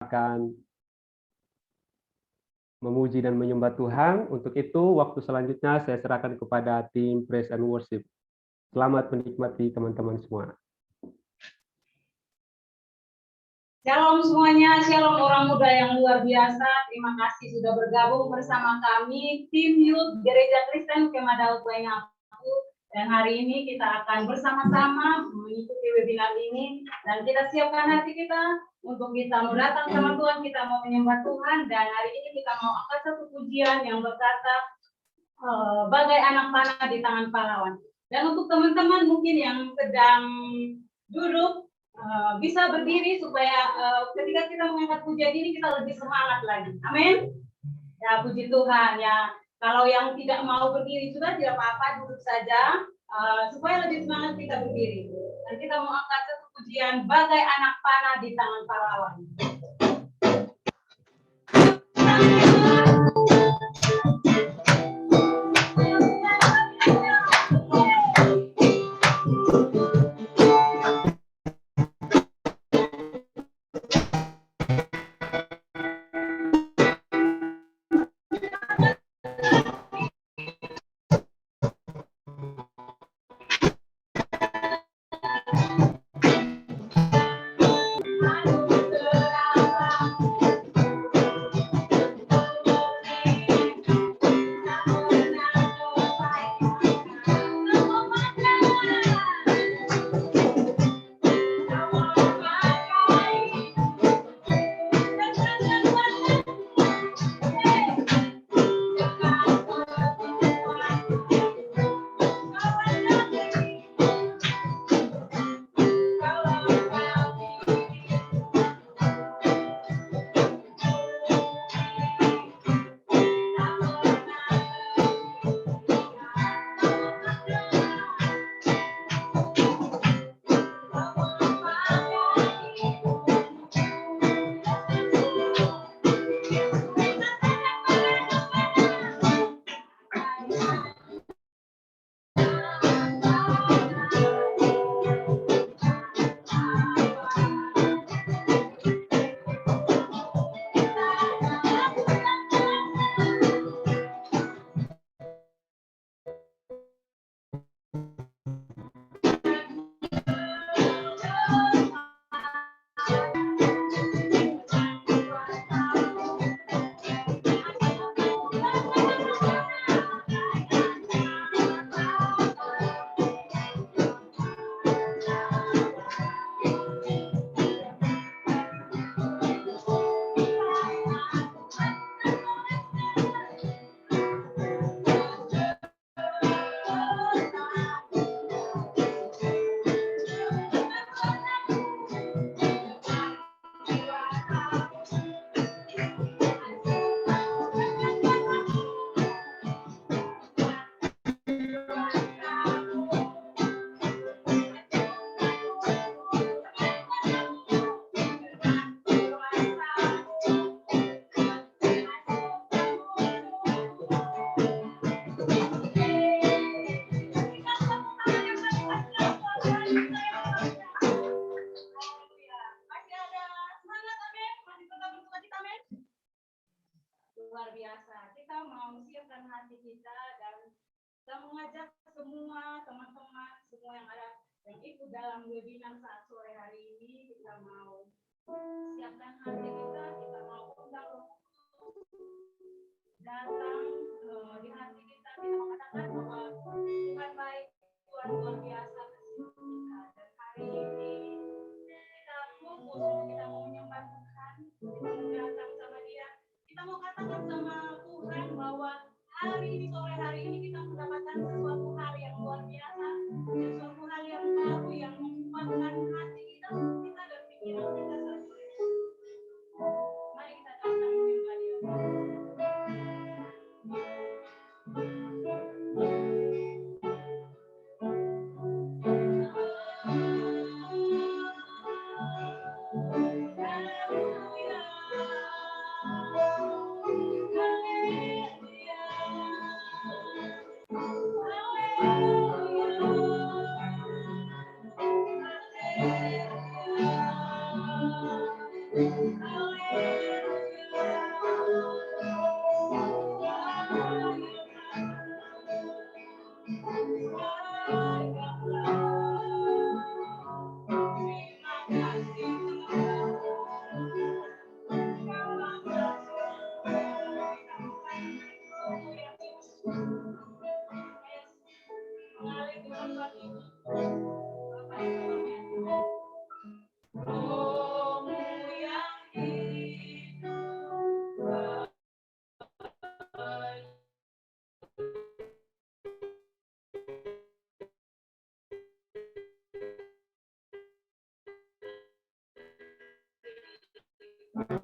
akan memuji dan menyembah Tuhan. Untuk itu, waktu selanjutnya saya serahkan kepada tim Praise and Worship. Selamat menikmati teman-teman semua. Shalom semuanya, shalom orang muda yang luar biasa. Terima kasih sudah bergabung bersama kami, tim Youth Gereja Kristen Kemadaud Waingapu. Dan hari ini kita akan bersama-sama mengikuti webinar ini. Dan kita siapkan hati kita untuk kita mau datang sama Tuhan, kita mau menyembah Tuhan. Dan hari ini kita mau angkat satu pujian yang berkata, bagai anak panah di tangan pahlawan. Dan untuk teman-teman mungkin yang sedang duduk, bisa berdiri supaya ketika kita mengangkat pujian ini kita lebih semangat lagi. Amin. Ya, puji Tuhan ya. Kalau yang tidak mau berdiri sudah tidak apa-apa, duduk saja supaya lebih semangat kita berdiri. Dan kita mau angkat satu pujian bagai anak panah di tangan pahlawan. Luar biasa, kita mau siapkan hati kita dan kita mengajak semua teman-teman semua yang ada yang ikut dalam webinar saat sore hari ini. Kita mau siapkan hati kita mau undang datang di hati kita mengatakan bahwa Tuhan baik, Tuhan luar biasa kasih kita. Dan hari ini kita fokus, kita mau menyembah Tuhan, kita mau datang sama Dia. Kita mau katakan sama Tuhan bahwa hari ini, sore hari ini kita mendapatkan sesuatu hal yang luar biasa, sesuatu hal yang baru yang mengubahkan hati kita dan pikiran kita saat sore. Mari kita datang menyembah Dia. Hallelujah. Terima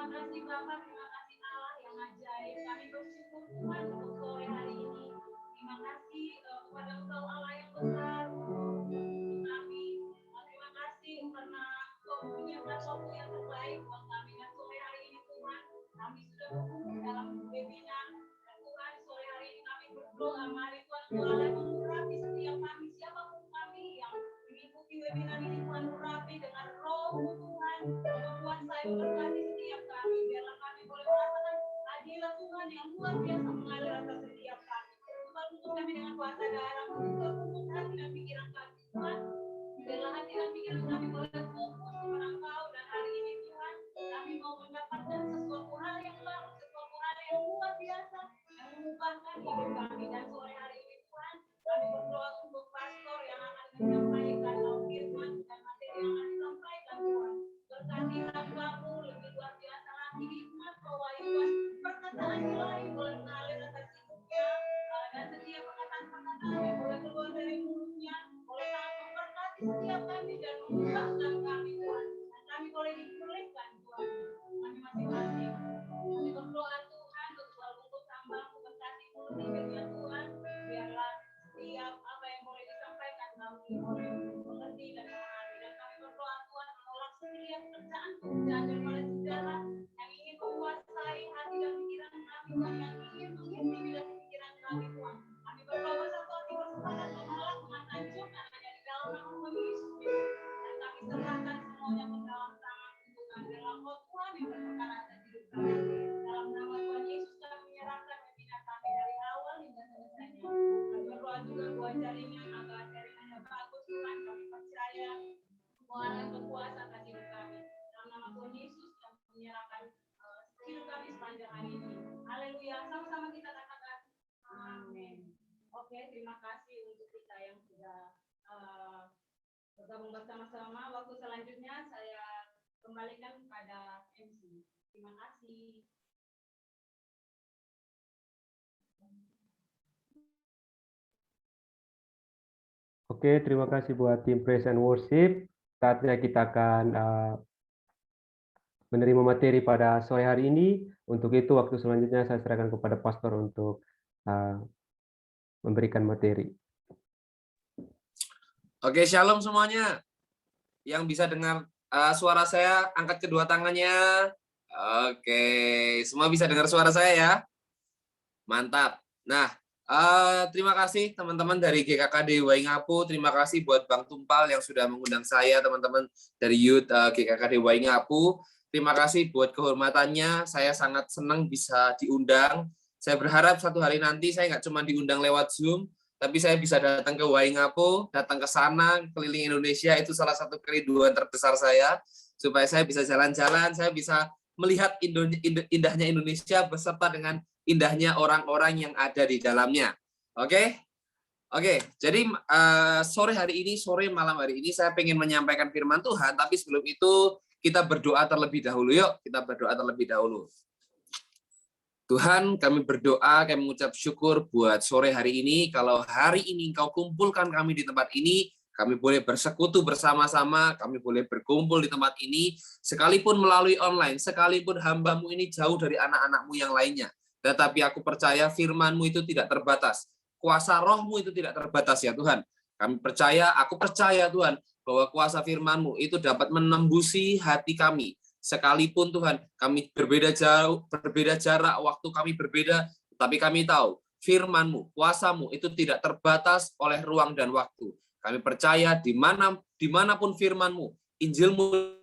kasih Bapak, terima kasih Allah yang ajaib. Kami bersyukur Tuhan untuk sore hari ini. Terima kasih kepada Engkau Allah yang besar untuk kami. Terima kasih karena Kau menyediakan waktu yang terbaik buat kami. Dan sore hari ini Tuhan, kami sudah berkumpul dalam webinar. Dan Tuhan, sore hari ini kami berdoa. Mari Tuhan Allah mengurapi setiap kami, siapapun kami yang mengikuti webinar ini. Tuhan urapi dengan roh Tuhan. Tuhan saya berkati setiap kami. Biarlah kami boleh merasakan hadirat Tuhan yang luar biasa mengalir atas setiap kami. Tuhan tuntut kami dengan kuasa darah. Tuntut hati dan pikiran kami. Tuhan, biarlah hati dan pikiran kami boleh fokus kepada Engkau. Dan hari ini yang berkenan atas hidup kami. Dalam nama Tuhan Yesus kami menyerahkan webinar kami dari awal hingga selesainya. Kami berdoa juga buat jaringan agar jaringannya bagus. Tuhan, kami percaya Tuhan yang berkuasa atas hidup kami. Dalam nama Tuhan Yesus kami menyerahkan hidup kami sepanjang hari ini. Haleluya. Sama-sama kita katakan amin. Oke, terima kasih untuk kita yang sudah bergabung bersama-sama. Waktu selanjutnya saya kembalikan kepada MC. Terima kasih. Oke, terima kasih buat tim Praise and Worship. Saatnya kita akan menerima materi pada sore hari ini. Untuk itu, waktu selanjutnya saya serahkan kepada pastor untuk memberikan materi. Oke, shalom semuanya. Yang bisa dengar suara saya, angkat kedua tangannya. Oke, semua bisa dengar suara saya ya? Mantap. Nah, terima kasih teman-teman dari GKKD Waingapu. Terima kasih buat Bang Tumpal yang sudah mengundang saya, teman-teman dari Youth GKKD Waingapu. Terima kasih buat kehormatannya. Saya sangat senang bisa diundang. Saya berharap suatu hari nanti saya nggak cuma diundang lewat Zoom, tapi saya bisa datang ke Waingapu, datang ke sana, keliling Indonesia. Itu salah satu kerinduan terbesar saya, supaya saya bisa jalan-jalan, saya bisa melihat indahnya Indonesia beserta dengan indahnya orang-orang yang ada di dalamnya. Oke? Jadi sore malam hari ini saya ingin menyampaikan firman Tuhan, tapi sebelum itu kita berdoa terlebih dahulu. Yuk, kita berdoa terlebih dahulu. Tuhan, kami berdoa, kami mengucap syukur buat sore hari ini. Kalau hari ini Engkau kumpulkan kami di tempat ini, kami boleh bersekutu bersama-sama, kami boleh berkumpul di tempat ini, sekalipun melalui online, sekalipun hamba-Mu ini jauh dari anak-anak-Mu yang lainnya. Tetapi aku percaya firman-Mu itu tidak terbatas. Kuasa Roh-Mu itu tidak terbatas ya Tuhan. Aku percaya Tuhan, bahwa kuasa firman-Mu itu dapat menembusi hati kami. Sekalipun Tuhan, kami berbeda jarak, waktu kami berbeda, tapi kami tahu firman-Mu, kuasa-Mu itu tidak terbatas oleh ruang dan waktu. Kami percaya dimanapun firman-Mu, Injil-Mu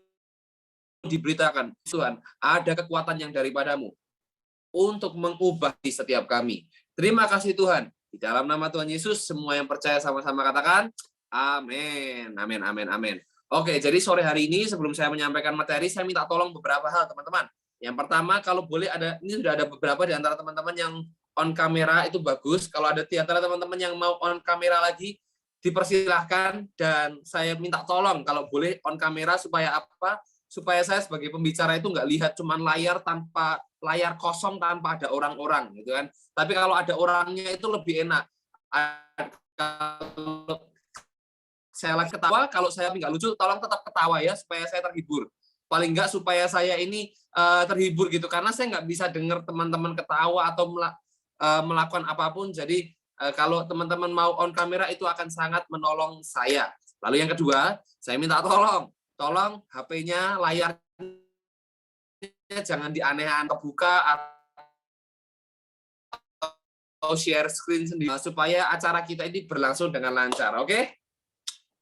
diberitakan, Tuhan, ada kekuatan yang daripadamu untuk mengubah di setiap kami. Terima kasih Tuhan. Di dalam nama Tuhan Yesus, semua yang percaya sama-sama katakan, amin, amin, amin, amin. Oke, jadi sore hari ini sebelum saya menyampaikan materi, saya minta tolong beberapa hal, teman-teman. Yang pertama, kalau boleh ini sudah ada beberapa di antara teman-teman yang on kamera, itu bagus. Kalau ada di antara teman-teman yang mau on kamera lagi, dipersilahkan. Dan saya minta tolong, kalau boleh on kamera, supaya apa? Supaya saya sebagai pembicara itu nggak lihat cuman layar kosong tanpa ada orang-orang, gitu kan. Tapi kalau ada orangnya itu lebih enak. Saya lagi ketawa, kalau saya nggak lucu, tolong tetap ketawa ya, supaya saya terhibur. Paling nggak supaya saya ini terhibur gitu, karena saya nggak bisa dengar teman-teman ketawa atau melakukan apapun. Jadi kalau teman-teman mau on kamera itu akan sangat menolong saya. Lalu yang kedua, saya minta tolong HP-nya, layarnya jangan dianeh-aneh kebuka atau share screen sendiri, supaya acara kita ini berlangsung dengan lancar. Oke?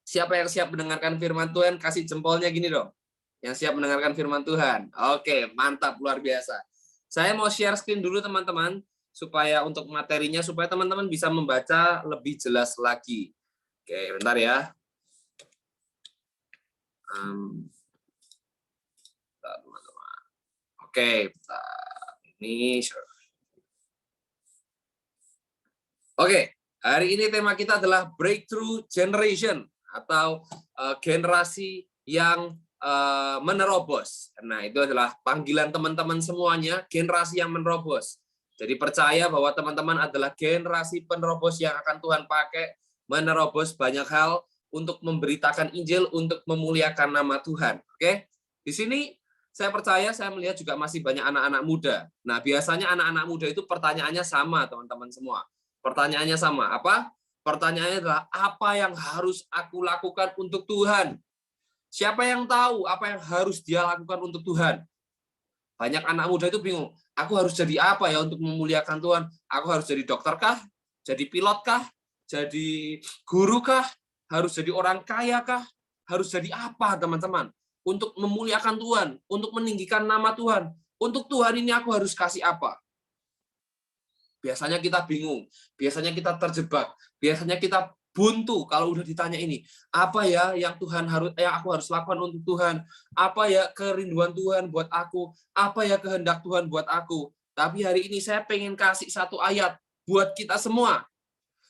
Siapa yang siap mendengarkan firman Tuhan, kasih jempolnya gini dong. Yang siap mendengarkan firman Tuhan. Oke, mantap, luar biasa. Saya mau share screen dulu teman-teman, supaya untuk materinya, supaya teman-teman bisa membaca lebih jelas lagi. Oke, bentar ya. Teman-teman. Oke, ini. Oke, hari ini tema kita adalah Breakthrough Generation, atau generasi yang menerobos. Nah, itu adalah panggilan teman-teman semuanya, generasi yang menerobos. Jadi percaya bahwa teman-teman adalah generasi penerobos yang akan Tuhan pakai menerobos banyak hal untuk memberitakan Injil, untuk memuliakan nama Tuhan. Oke? Di sini saya percaya, saya melihat juga masih banyak anak-anak muda. Nah, biasanya anak-anak muda itu pertanyaannya sama, teman-teman semua. Pertanyaannya sama, apa? Pertanyaannya adalah, apa yang harus aku lakukan untuk Tuhan? Siapa yang tahu apa yang harus dia lakukan untuk Tuhan? Banyak anak muda itu bingung, aku harus jadi apa ya untuk memuliakan Tuhan? Aku harus jadi dokter kah? Jadi pilot kah? Jadi guru kah? Harus jadi orang kaya kah? Harus jadi apa, teman-teman? untuk memuliakan Tuhan, untuk meninggikan nama Tuhan. Untuk Tuhan ini aku harus kasih apa? Biasanya kita bingung, biasanya kita terjebak, biasanya kita buntu kalau udah ditanya ini, apa ya yang aku harus lakukan untuk Tuhan? Apa ya kerinduan Tuhan buat aku? Apa ya kehendak Tuhan buat aku? Tapi hari ini saya pengen kasih satu ayat buat kita semua.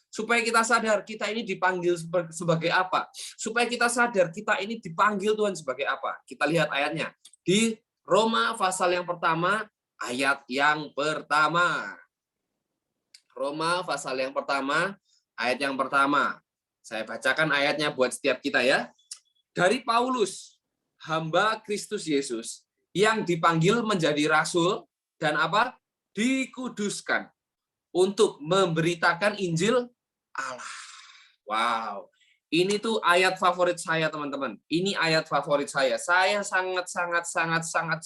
Supaya kita sadar kita ini dipanggil sebagai apa. Supaya kita sadar kita ini dipanggil Tuhan sebagai apa. Kita lihat ayatnya. Di Roma pasal yang pertama, ayat yang pertama. Roma pasal yang pertama, ayat yang pertama. Saya bacakan ayatnya buat setiap kita ya. Dari Paulus, hamba Kristus Yesus, yang dipanggil menjadi rasul dan apa? Dikuduskan untuk memberitakan Injil Allah. Wow. Ini tuh ayat favorit saya, teman-teman. Ini ayat favorit saya. Saya sangat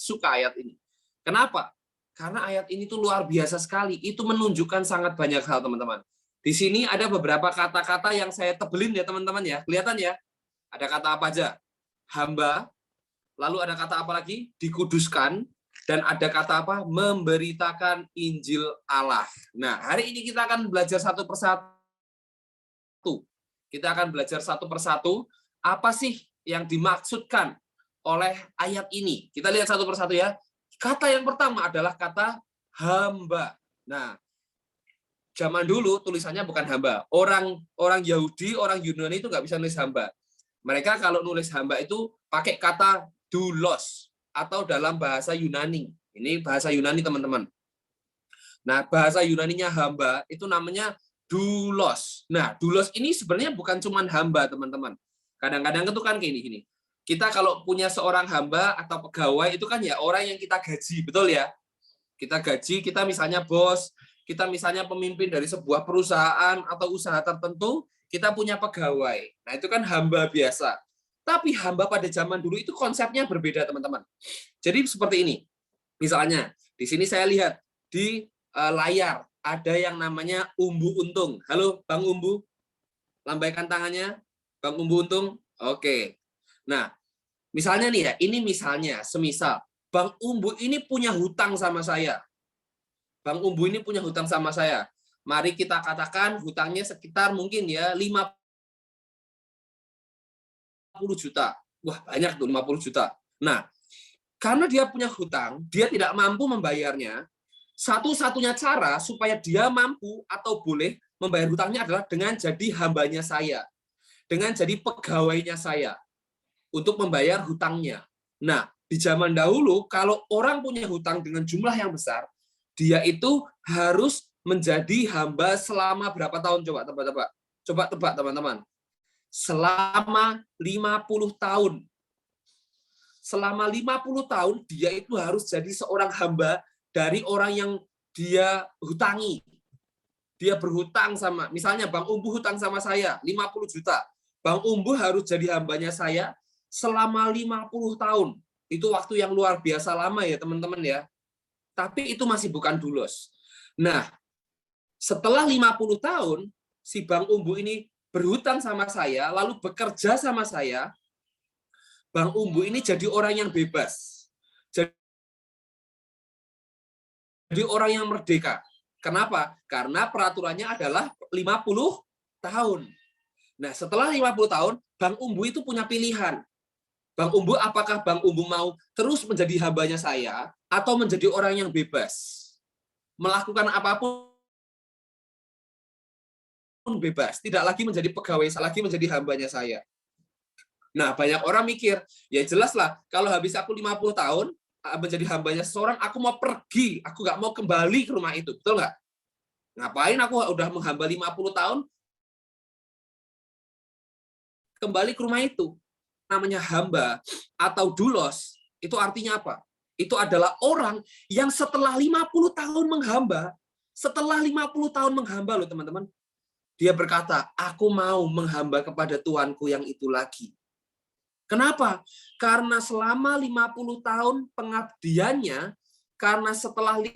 suka ayat ini. Kenapa? Karena ayat ini tuh luar biasa sekali. Itu menunjukkan sangat banyak hal, teman-teman. Di sini ada beberapa kata-kata yang saya tebelin ya, teman-teman ya. Kelihatan ya? Ada kata apa aja? Hamba. Lalu ada kata apa lagi? Dikuduskan. Dan ada kata apa? Memberitakan Injil Allah. Nah, hari ini kita akan belajar satu persatu. Kita akan belajar satu persatu apa sih yang dimaksudkan oleh ayat ini. Kita lihat satu persatu ya. Kata yang pertama adalah kata hamba. Nah, zaman dulu tulisannya bukan hamba. Orang Yahudi, orang Yunani itu nggak bisa nulis hamba. Mereka kalau nulis hamba itu pakai kata doulos atau dalam bahasa Yunani. Ini bahasa Yunani, teman-teman. Nah, bahasa Yunaninya hamba itu namanya doulos. Nah, doulos ini sebenarnya bukan cuma hamba, teman-teman. Kadang-kadang itu kan kayak gini. Kita kalau punya seorang hamba atau pegawai itu kan ya orang yang kita gaji, betul ya? Kita gaji, kita misalnya bos, kita misalnya pemimpin dari sebuah perusahaan atau usaha tertentu, kita punya pegawai. Nah, itu kan hamba biasa. Tapi hamba pada zaman dulu itu konsepnya berbeda, teman-teman. Jadi seperti ini. Misalnya, di sini saya lihat di layar ada yang namanya Umbu Untung. Halo, Bang Umbu. Lambaikan tangannya. Bang Umbu Untung. Oke. Nah, misalnya nih ya, ini misalnya, semisal, Bang Umbu ini punya hutang sama saya. Bang Umbu ini punya hutang sama saya. Mari kita katakan hutangnya sekitar mungkin ya 50 juta. Wah, banyak tuh 50 juta. Nah, karena dia punya hutang, dia tidak mampu membayarnya, satu-satunya cara supaya dia mampu atau boleh membayar hutangnya adalah dengan jadi hambanya saya. Dengan jadi pegawainya saya untuk membayar hutangnya. Nah, di zaman dahulu, kalau orang punya hutang dengan jumlah yang besar, dia itu harus menjadi hamba selama berapa tahun? Coba tebak-tebak. Coba tebak, teman-teman. Selama 50 tahun. Selama 50 tahun, dia itu harus jadi seorang hamba dari orang yang dia hutangi. Dia berhutang sama, misalnya Bang Umbu hutang sama saya 50 juta. Bang Umbu harus jadi hambanya saya selama 50 tahun. Itu waktu yang luar biasa lama ya, teman-teman ya. Tapi itu masih bukan doulos. Nah, setelah 50 tahun, si Bang Umbu ini berhutang sama saya, lalu bekerja sama saya, Bang Umbu ini jadi orang yang bebas. Jadi orang yang merdeka. Kenapa? Karena peraturannya adalah 50 tahun. Nah, setelah 50 tahun, Bang Umbu itu punya pilihan. Bang Umbu, apakah Bang Umbu mau terus menjadi hambanya saya atau menjadi orang yang bebas? Melakukan apapun bebas, tidak lagi menjadi pegawai, lagi menjadi hambanya saya. Nah, banyak orang mikir, ya jelaslah, kalau habis aku 50 tahun, menjadi hambanya seseorang, aku mau pergi, aku nggak mau kembali ke rumah itu, betul nggak? Ngapain aku udah menghamba 50 tahun, kembali ke rumah itu? Namanya hamba atau doulos, itu artinya apa? Itu adalah orang yang setelah 50 tahun menghamba, loh teman-teman, dia berkata, aku mau menghamba kepada Tuanku yang itu lagi. Kenapa? Karena selama 50 tahun pengabdiannya, karena setelah 50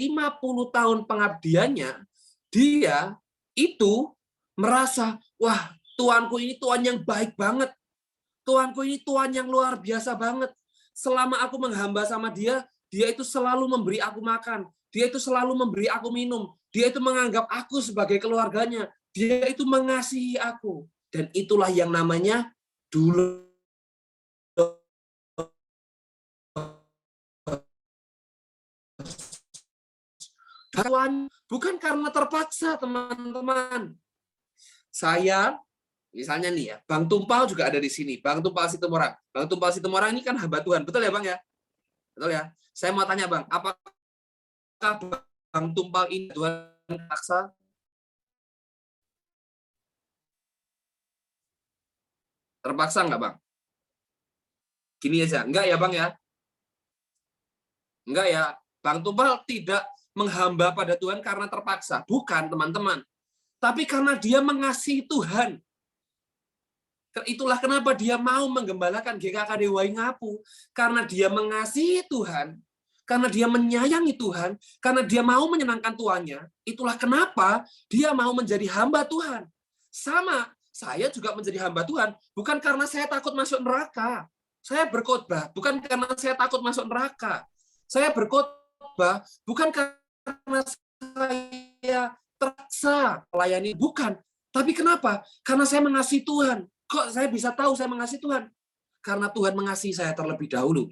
tahun pengabdiannya, dia itu merasa, wah, Tuanku ini Tuhan yang baik banget. Tuanku ini Tuhan yang luar biasa banget. selama aku menghamba sama dia, dia itu selalu memberi aku makan, dia itu selalu memberi aku minum, dia itu menganggap aku sebagai keluarganya, dia itu mengasihi aku. Dan itulah yang namanya dulu. Bukan karena terpaksa, teman-teman. Saya, misalnya nih ya, Bang Tumpal juga ada di sini. Bang Tumpal Situmorang. Bang Tumpal Situmorang ini kan hamba Tuhan. Betul ya, Bang ya? Betul ya? Saya mau tanya, Bang, apakah Bang Tumpal ini Tuhan terpaksa? Terpaksa nggak, Bang? Gini aja. Enggak ya, Bang ya? Enggak ya. Bang Tumpal tidak menghamba pada Tuhan karena terpaksa. Bukan, teman-teman. Tapi karena dia mengasihi Tuhan. Itulah kenapa dia mau menggembalakan GKKD Waingapu. Karena dia mengasihi Tuhan. Karena dia menyayangi Tuhan. Karena dia mau menyenangkan tuannya. Itulah kenapa dia mau menjadi hamba Tuhan. Sama, saya juga menjadi hamba Tuhan. Bukan karena saya takut masuk neraka. Saya berkhotbah bukan karena saya takut masuk neraka. Saya berkhotbah bukan karena saya terpaksa melayani, bukan. Tapi kenapa? Karena saya mengasihi Tuhan. Kok saya bisa tahu saya mengasihi Tuhan? Karena Tuhan mengasihi saya terlebih dahulu.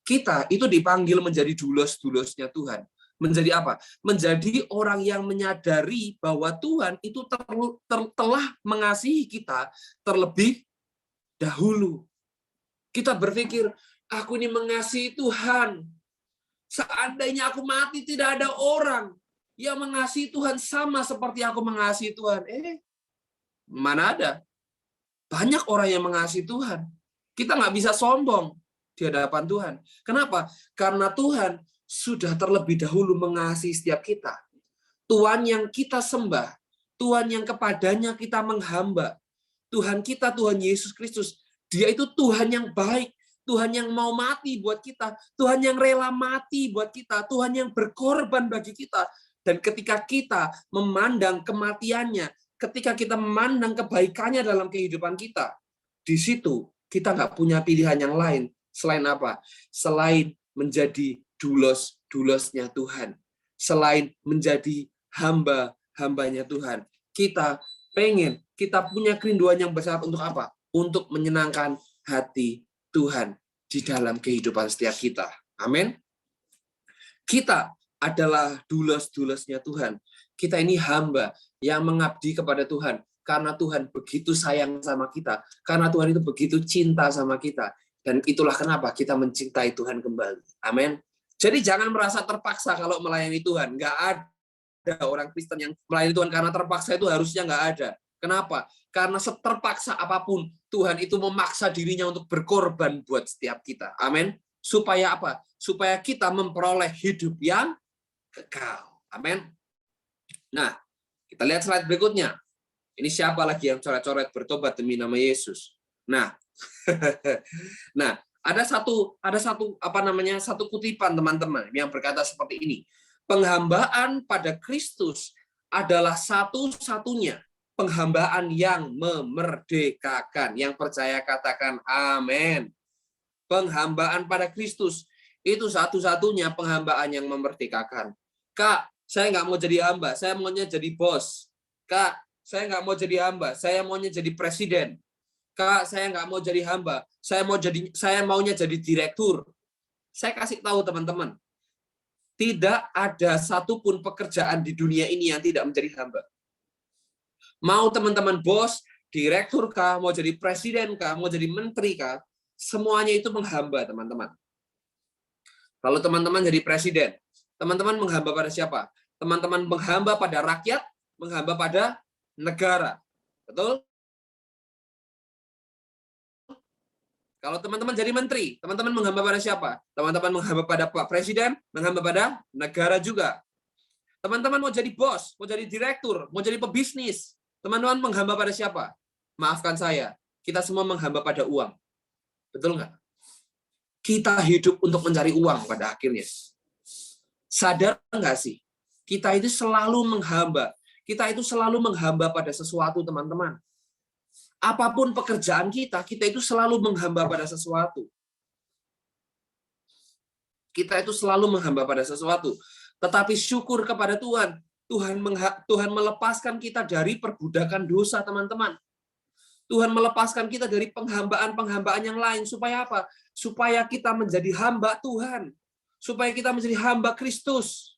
Kita itu dipanggil menjadi dulos-dulosnya Tuhan. Menjadi apa? Menjadi orang yang menyadari bahwa Tuhan itu telah mengasihi kita terlebih dahulu. Kita berpikir, aku ini mengasihi Tuhan. Seandainya aku mati, tidak ada orang yang mengasihi Tuhan sama seperti aku mengasihi Tuhan. Mana ada? Banyak orang yang mengasihi Tuhan. Kita nggak bisa sombong di hadapan Tuhan. Kenapa? Karena Tuhan sudah terlebih dahulu mengasihi setiap kita. Tuhan yang kita sembah, Tuhan yang kepadanya kita menghamba, Tuhan kita, Tuhan Yesus Kristus, Dia itu Tuhan yang baik, Tuhan yang mau mati buat kita, Tuhan yang rela mati buat kita, Tuhan yang berkorban bagi kita. Dan ketika kita memandang kematiannya, ketika kita memandang kebaikannya dalam kehidupan kita, di situ kita nggak punya pilihan yang lain. Selain apa? Selain menjadi dulos-dulosnya Tuhan. Selain menjadi hamba-hambanya Tuhan. Kita punya kerinduan yang besar untuk apa? Untuk menyenangkan hati Tuhan di dalam kehidupan setiap kita. Amin. Kita adalah dulos-dulosnya Tuhan. Kita ini hamba yang mengabdi kepada Tuhan. Karena Tuhan begitu sayang sama kita. Karena Tuhan itu begitu cinta sama kita. Dan itulah kenapa kita mencintai Tuhan kembali. Amin. Jadi jangan merasa terpaksa kalau melayani Tuhan. Nggak ada orang Kristen yang melayani Tuhan karena terpaksa, itu harusnya nggak ada. Kenapa? Karena seterpaksa apapun, Tuhan itu memaksa dirinya untuk berkorban buat setiap kita. Amin. Supaya apa? Supaya kita memperoleh hidup yang kekal. Amin. Nah, kita lihat slide berikutnya. Ini siapa lagi yang coret-coret bertobat demi nama Yesus? Nah, nah, ada satu kutipan teman-teman yang berkata seperti ini. Penghambaan pada Kristus adalah satu-satunya penghambaan yang memerdekakan. Yang percaya katakan amin. Penghambaan pada Kristus itu satu-satunya penghambaan yang memerdekakan. Kak, saya nggak mau jadi hamba, saya maunya jadi bos. Kak, saya nggak mau jadi hamba, saya maunya jadi presiden. Kak, saya nggak mau jadi hamba, saya maunya jadi direktur. Saya kasih tahu teman-teman, tidak ada satupun pekerjaan di dunia ini yang tidak menjadi hamba. Mau teman-teman bos, direktur kah, mau jadi presiden kah, mau jadi menteri kah, semuanya itu menghamba, teman-teman. Kalau teman-teman jadi presiden, teman-teman menghamba pada siapa? Teman-teman menghamba pada rakyat, menghamba pada negara. Betul? Kalau teman-teman jadi menteri, teman-teman menghamba pada siapa? Teman-teman menghamba pada Pak Presiden, menghamba pada negara juga. Teman-teman mau jadi bos, mau jadi direktur, mau jadi pebisnis, teman-teman menghamba pada siapa? Maafkan saya, kita semua menghamba pada uang. Betul nggak? Kita hidup untuk mencari uang pada akhirnya. Sadar nggak sih? Kita itu selalu menghamba. Kita itu selalu menghamba pada sesuatu, teman-teman. Apapun pekerjaan kita, kita itu selalu menghamba pada sesuatu. Kita itu selalu menghamba pada sesuatu. Tetapi syukur kepada Tuhan. Tuhan melepaskan kita dari perbudakan dosa, teman-teman. Tuhan melepaskan kita dari penghambaan-penghambaan yang lain. Supaya apa? Supaya kita menjadi hamba Tuhan. Supaya kita menjadi hamba Kristus.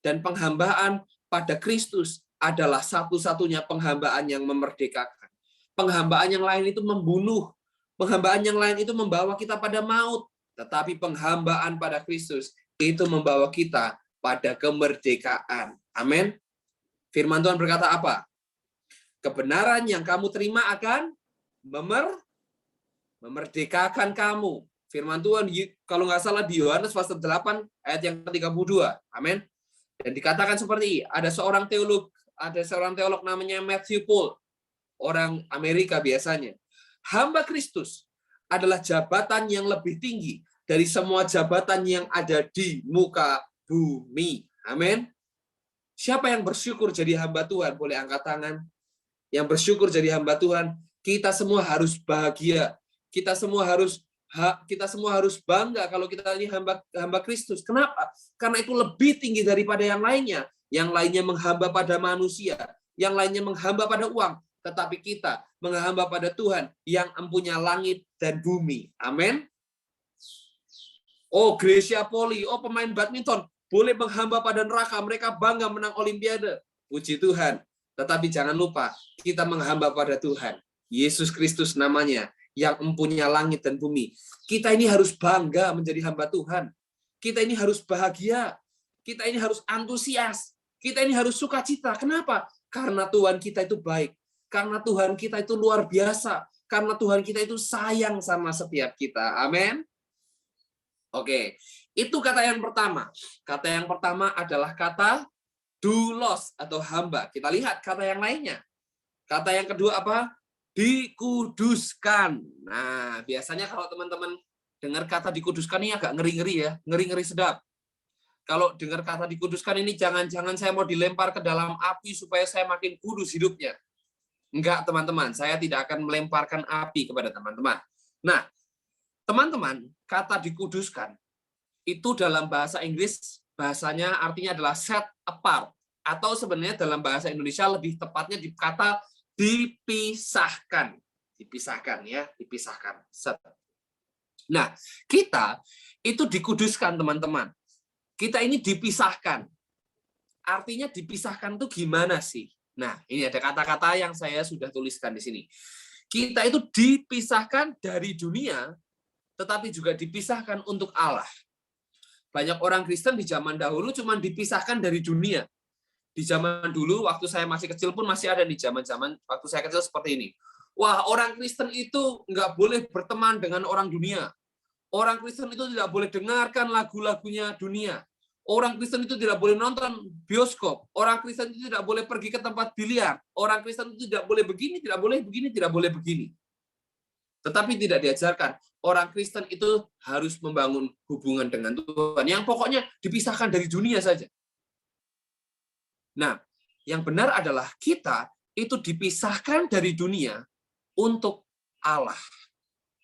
Dan penghambaan pada Kristus adalah satu-satunya penghambaan yang memerdekakan. Penghambaan yang lain itu membunuh. Penghambaan yang lain itu membawa kita pada maut. Tetapi penghambaan pada Kristus itu membawa kita pada kemerdekaan. Amin. Firman Tuhan berkata apa? Kebenaran yang kamu terima akan memerdekakan kamu. Firman Tuhan kalau nggak salah di Yohanes pasal 8 ayat yang ke-32. Amin. Dan dikatakan seperti ada seorang teolog namanya Matthew Paul, orang Amerika biasanya. Hamba Kristus adalah jabatan yang lebih tinggi dari semua jabatan yang ada di muka bumi. Amin. Siapa yang bersyukur jadi hamba Tuhan? Boleh angkat tangan. Yang bersyukur jadi hamba Tuhan, kita semua harus bahagia. Kita semua harus bangga kalau kita ini hamba Kristus. Kenapa? Karena itu lebih tinggi daripada yang lainnya. Yang lainnya menghamba pada manusia, yang lainnya menghamba pada uang, tetapi kita menghamba pada Tuhan yang empunya langit dan bumi. Amin. Oh, Gracia Poli, pemain badminton boleh menghamba pada neraka, mereka bangga menang olimpiade. Puji Tuhan. Tetapi jangan lupa, kita menghamba pada Tuhan. Yesus Kristus namanya, yang empunya langit dan bumi. Kita ini harus bangga menjadi hamba Tuhan. Kita ini harus bahagia. Kita ini harus antusias. Kita ini harus sukacita. Kenapa? Karena Tuhan kita itu baik. Karena Tuhan kita itu luar biasa. Karena Tuhan kita itu sayang sama setiap kita. Amin. Oke, itu kata yang pertama. Kata yang pertama adalah kata doulos atau hamba. Kita lihat kata yang lainnya. Kata yang kedua apa? Dikuduskan. Nah, biasanya kalau teman-teman dengar kata dikuduskan ini agak ngeri-ngeri ya, ngeri-ngeri sedap. Kalau dengar kata dikuduskan ini jangan-jangan saya mau dilempar ke dalam api supaya saya makin kudus hidupnya. Enggak, teman-teman, saya tidak akan melemparkan api kepada teman-teman. Nah, teman-teman, kata dikuduskan itu dalam bahasa Inggris bahasanya artinya adalah set apart, atau sebenarnya dalam bahasa Indonesia lebih tepatnya kata dipisahkan. Dipisahkan ya, dipisahkan. Nah, kita itu dikuduskan, teman-teman. Kita ini dipisahkan. Artinya dipisahkan itu gimana sih? Nah, ini ada kata-kata yang saya sudah tuliskan di sini. Kita itu dipisahkan dari dunia, tetapi juga dipisahkan untuk Allah. Banyak orang Kristen di zaman dahulu cuma dipisahkan dari dunia. Di zaman dulu, waktu saya masih kecil pun masih ada di zaman-zaman waktu saya kecil seperti ini. Wah, orang Kristen itu nggak boleh berteman dengan orang dunia. Orang Kristen itu tidak boleh dengarkan lagu-lagunya dunia. Orang Kristen itu tidak boleh nonton bioskop. Orang Kristen itu tidak boleh pergi ke tempat biliar. Orang Kristen itu tidak boleh begini, tidak boleh begini, tidak boleh begini. Tetapi tidak diajarkan. Orang Kristen itu harus membangun hubungan dengan Tuhan. Yang pokoknya dipisahkan dari dunia saja. Nah, yang benar adalah kita itu dipisahkan dari dunia untuk Allah.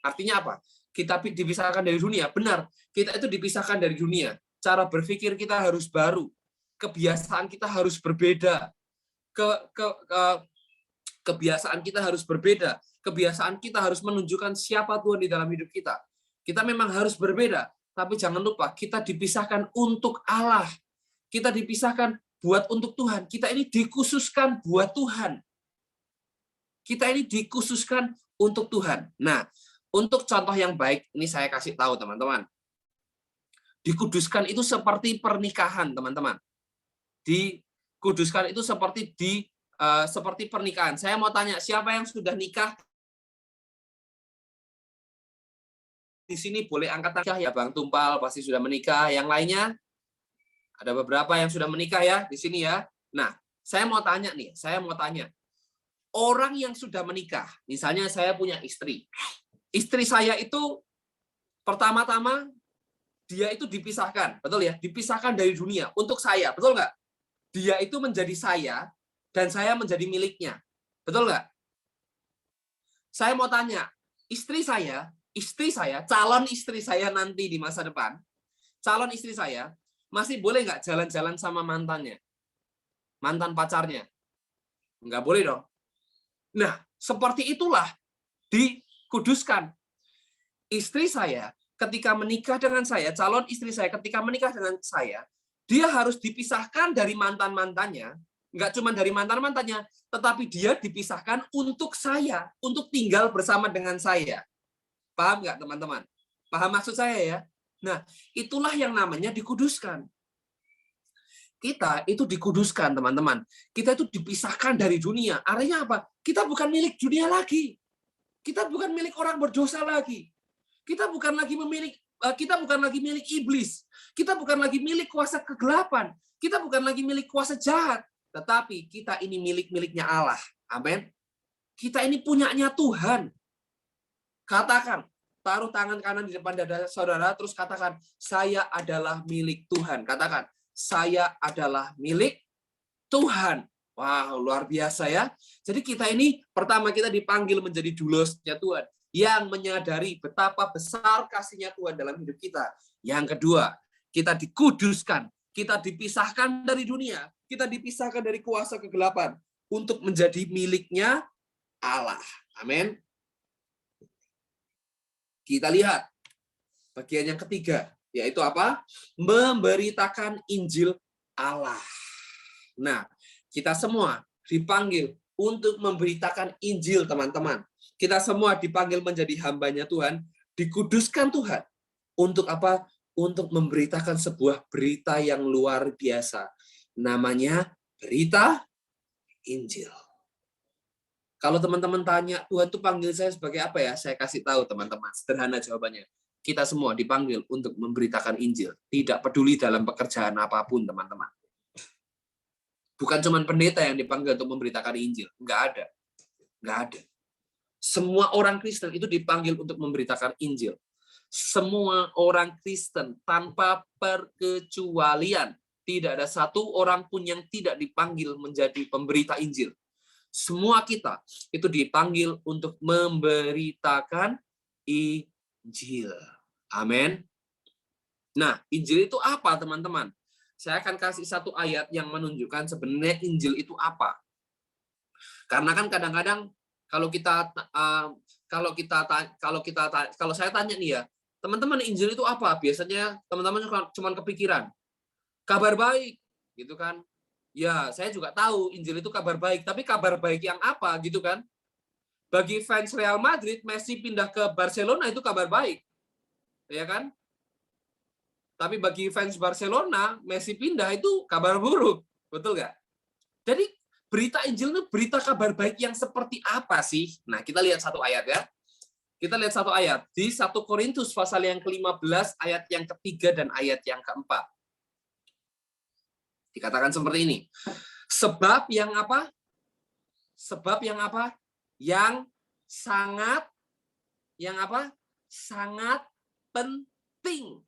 Artinya apa? Kita dipisahkan dari dunia. Benar, kita itu dipisahkan dari dunia. Cara berpikir kita harus baru. Kebiasaan kita harus berbeda. Kebiasaan kita harus berbeda. Kebiasaan kita harus menunjukkan siapa Tuhan di dalam hidup kita. Kita memang harus berbeda. Tapi jangan lupa, kita dipisahkan untuk Allah. Kita dipisahkan buat untuk Tuhan. Kita ini dikhususkan buat Tuhan. Kita ini dikhususkan untuk Tuhan. Nah, untuk contoh yang baik, ini saya kasih tahu teman-teman. Dikuduskan itu seperti pernikahan, teman-teman. Dikuduskan itu seperti pernikahan. Saya mau tanya, siapa yang sudah nikah? Di sini boleh angkat tangan ya, Bang Tumpal pasti sudah menikah. Yang lainnya? Ada beberapa yang sudah menikah ya di sini ya. Nah, saya mau tanya. Orang yang sudah menikah, misalnya saya punya istri. Istri saya itu pertama-tama dia itu dipisahkan, betul ya? Dipisahkan dari dunia untuk saya, betul nggak? Dia itu menjadi saya dan saya menjadi miliknya, betul nggak? Saya mau tanya, istri saya, calon istri saya nanti di masa depan, calon istri saya masih boleh nggak jalan-jalan sama mantannya? Mantan pacarnya? Nggak boleh dong. Nah, seperti itulah dikuduskan. Istri saya ketika menikah dengan saya, calon istri saya ketika menikah dengan saya, dia harus dipisahkan dari mantan-mantannya. Nggak cuma dari mantan-mantannya, tetapi dia dipisahkan untuk saya, untuk tinggal bersama dengan saya. Paham nggak, teman-teman? Paham maksud saya ya? Nah, itulah yang namanya dikuduskan. Kita itu dikuduskan, teman-teman. Kita itu dipisahkan dari dunia. Artinya apa? Kita bukan milik dunia lagi. Kita bukan milik orang berdosa lagi. Kita bukan lagi milik iblis. Kita bukan lagi milik kuasa kegelapan. Kita bukan lagi milik kuasa jahat. Tetapi kita ini milik-miliknya Allah. Amin. Kita ini punyanya Tuhan. Katakan, taruh tangan kanan di depan dada saudara, terus katakan, saya adalah milik Tuhan. Katakan, saya adalah milik Tuhan. Wow, luar biasa ya. Jadi kita ini, pertama kita dipanggil menjadi doulos-nya Tuhan, yang menyadari betapa besar kasih-Nya Tuhan dalam hidup kita. Yang kedua, kita dikuduskan, kita dipisahkan dari dunia, kita dipisahkan dari kuasa kegelapan, untuk menjadi miliknya Allah. Amin. Kita lihat bagian yang ketiga, yaitu apa? Memberitakan Injil Allah. Nah, kita semua dipanggil untuk memberitakan Injil, teman-teman. Kita semua dipanggil menjadi hamba-Nya Tuhan, dikuduskan Tuhan. Untuk apa? Untuk memberitakan sebuah berita yang luar biasa. Namanya berita Injil. Kalau teman-teman tanya, Tuhan tuh panggil saya sebagai apa ya? Saya kasih tahu, teman-teman. Sederhana jawabannya. Kita semua dipanggil untuk memberitakan Injil. Tidak peduli dalam pekerjaan apapun, teman-teman. Bukan cuma pendeta yang dipanggil untuk memberitakan Injil. Nggak ada. Nggak ada. Semua orang Kristen itu dipanggil untuk memberitakan Injil. Semua orang Kristen tanpa perkecualian. Tidak ada satu orang pun yang tidak dipanggil menjadi pemberita Injil. Semua kita itu dipanggil untuk memberitakan Injil. Amin. Nah, Injil itu apa, teman-teman? Saya akan kasih satu ayat yang menunjukkan sebenarnya Injil itu apa. Karena kan kadang-kadang kalau saya tanya nih ya, teman-teman Injil itu apa? Biasanya teman-teman cuma kepikiran kabar baik, gitu kan? Ya, saya juga tahu Injil itu kabar baik, tapi kabar baik yang apa, gitu kan? Bagi fans Real Madrid, Messi pindah ke Barcelona itu kabar baik. Ya kan? Tapi bagi fans Barcelona, Messi pindah itu kabar buruk. Betul nggak? Jadi berita Injil itu berita kabar baik yang seperti apa sih? Nah, kita lihat satu ayat ya. Kita lihat satu ayat. Di 1 Korintus pasal yang ke-15, ayat yang ketiga dan ayat yang keempat. Dikatakan seperti ini. Sebab yang apa? Sebab yang apa? Yang sangat, yang apa? Sangat penting.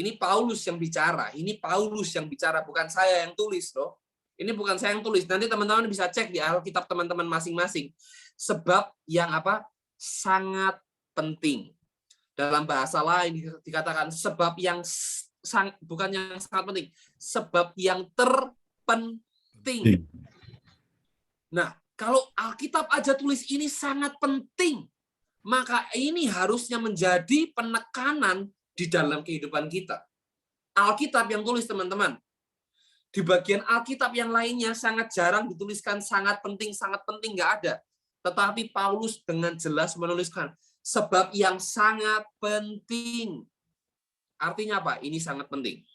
Ini Paulus yang bicara. Ini Paulus yang bicara, bukan saya yang tulis loh. Ini bukan saya yang tulis. Nanti teman-teman bisa cek di Alkitab teman-teman masing-masing. Sebab yang apa? Sangat penting. Dalam bahasa lain dikatakan sebab yang bukan yang sangat penting, sebab yang terpenting. Nah, kalau Alkitab aja tulis ini sangat penting, maka ini harusnya menjadi penekanan di dalam kehidupan kita. Alkitab yang tulis, teman-teman. Di bagian Alkitab yang lainnya sangat jarang dituliskan sangat penting, nggak ada. Tetapi Paulus dengan jelas menuliskan, sebab yang sangat penting. Artinya apa? Ini sangat penting.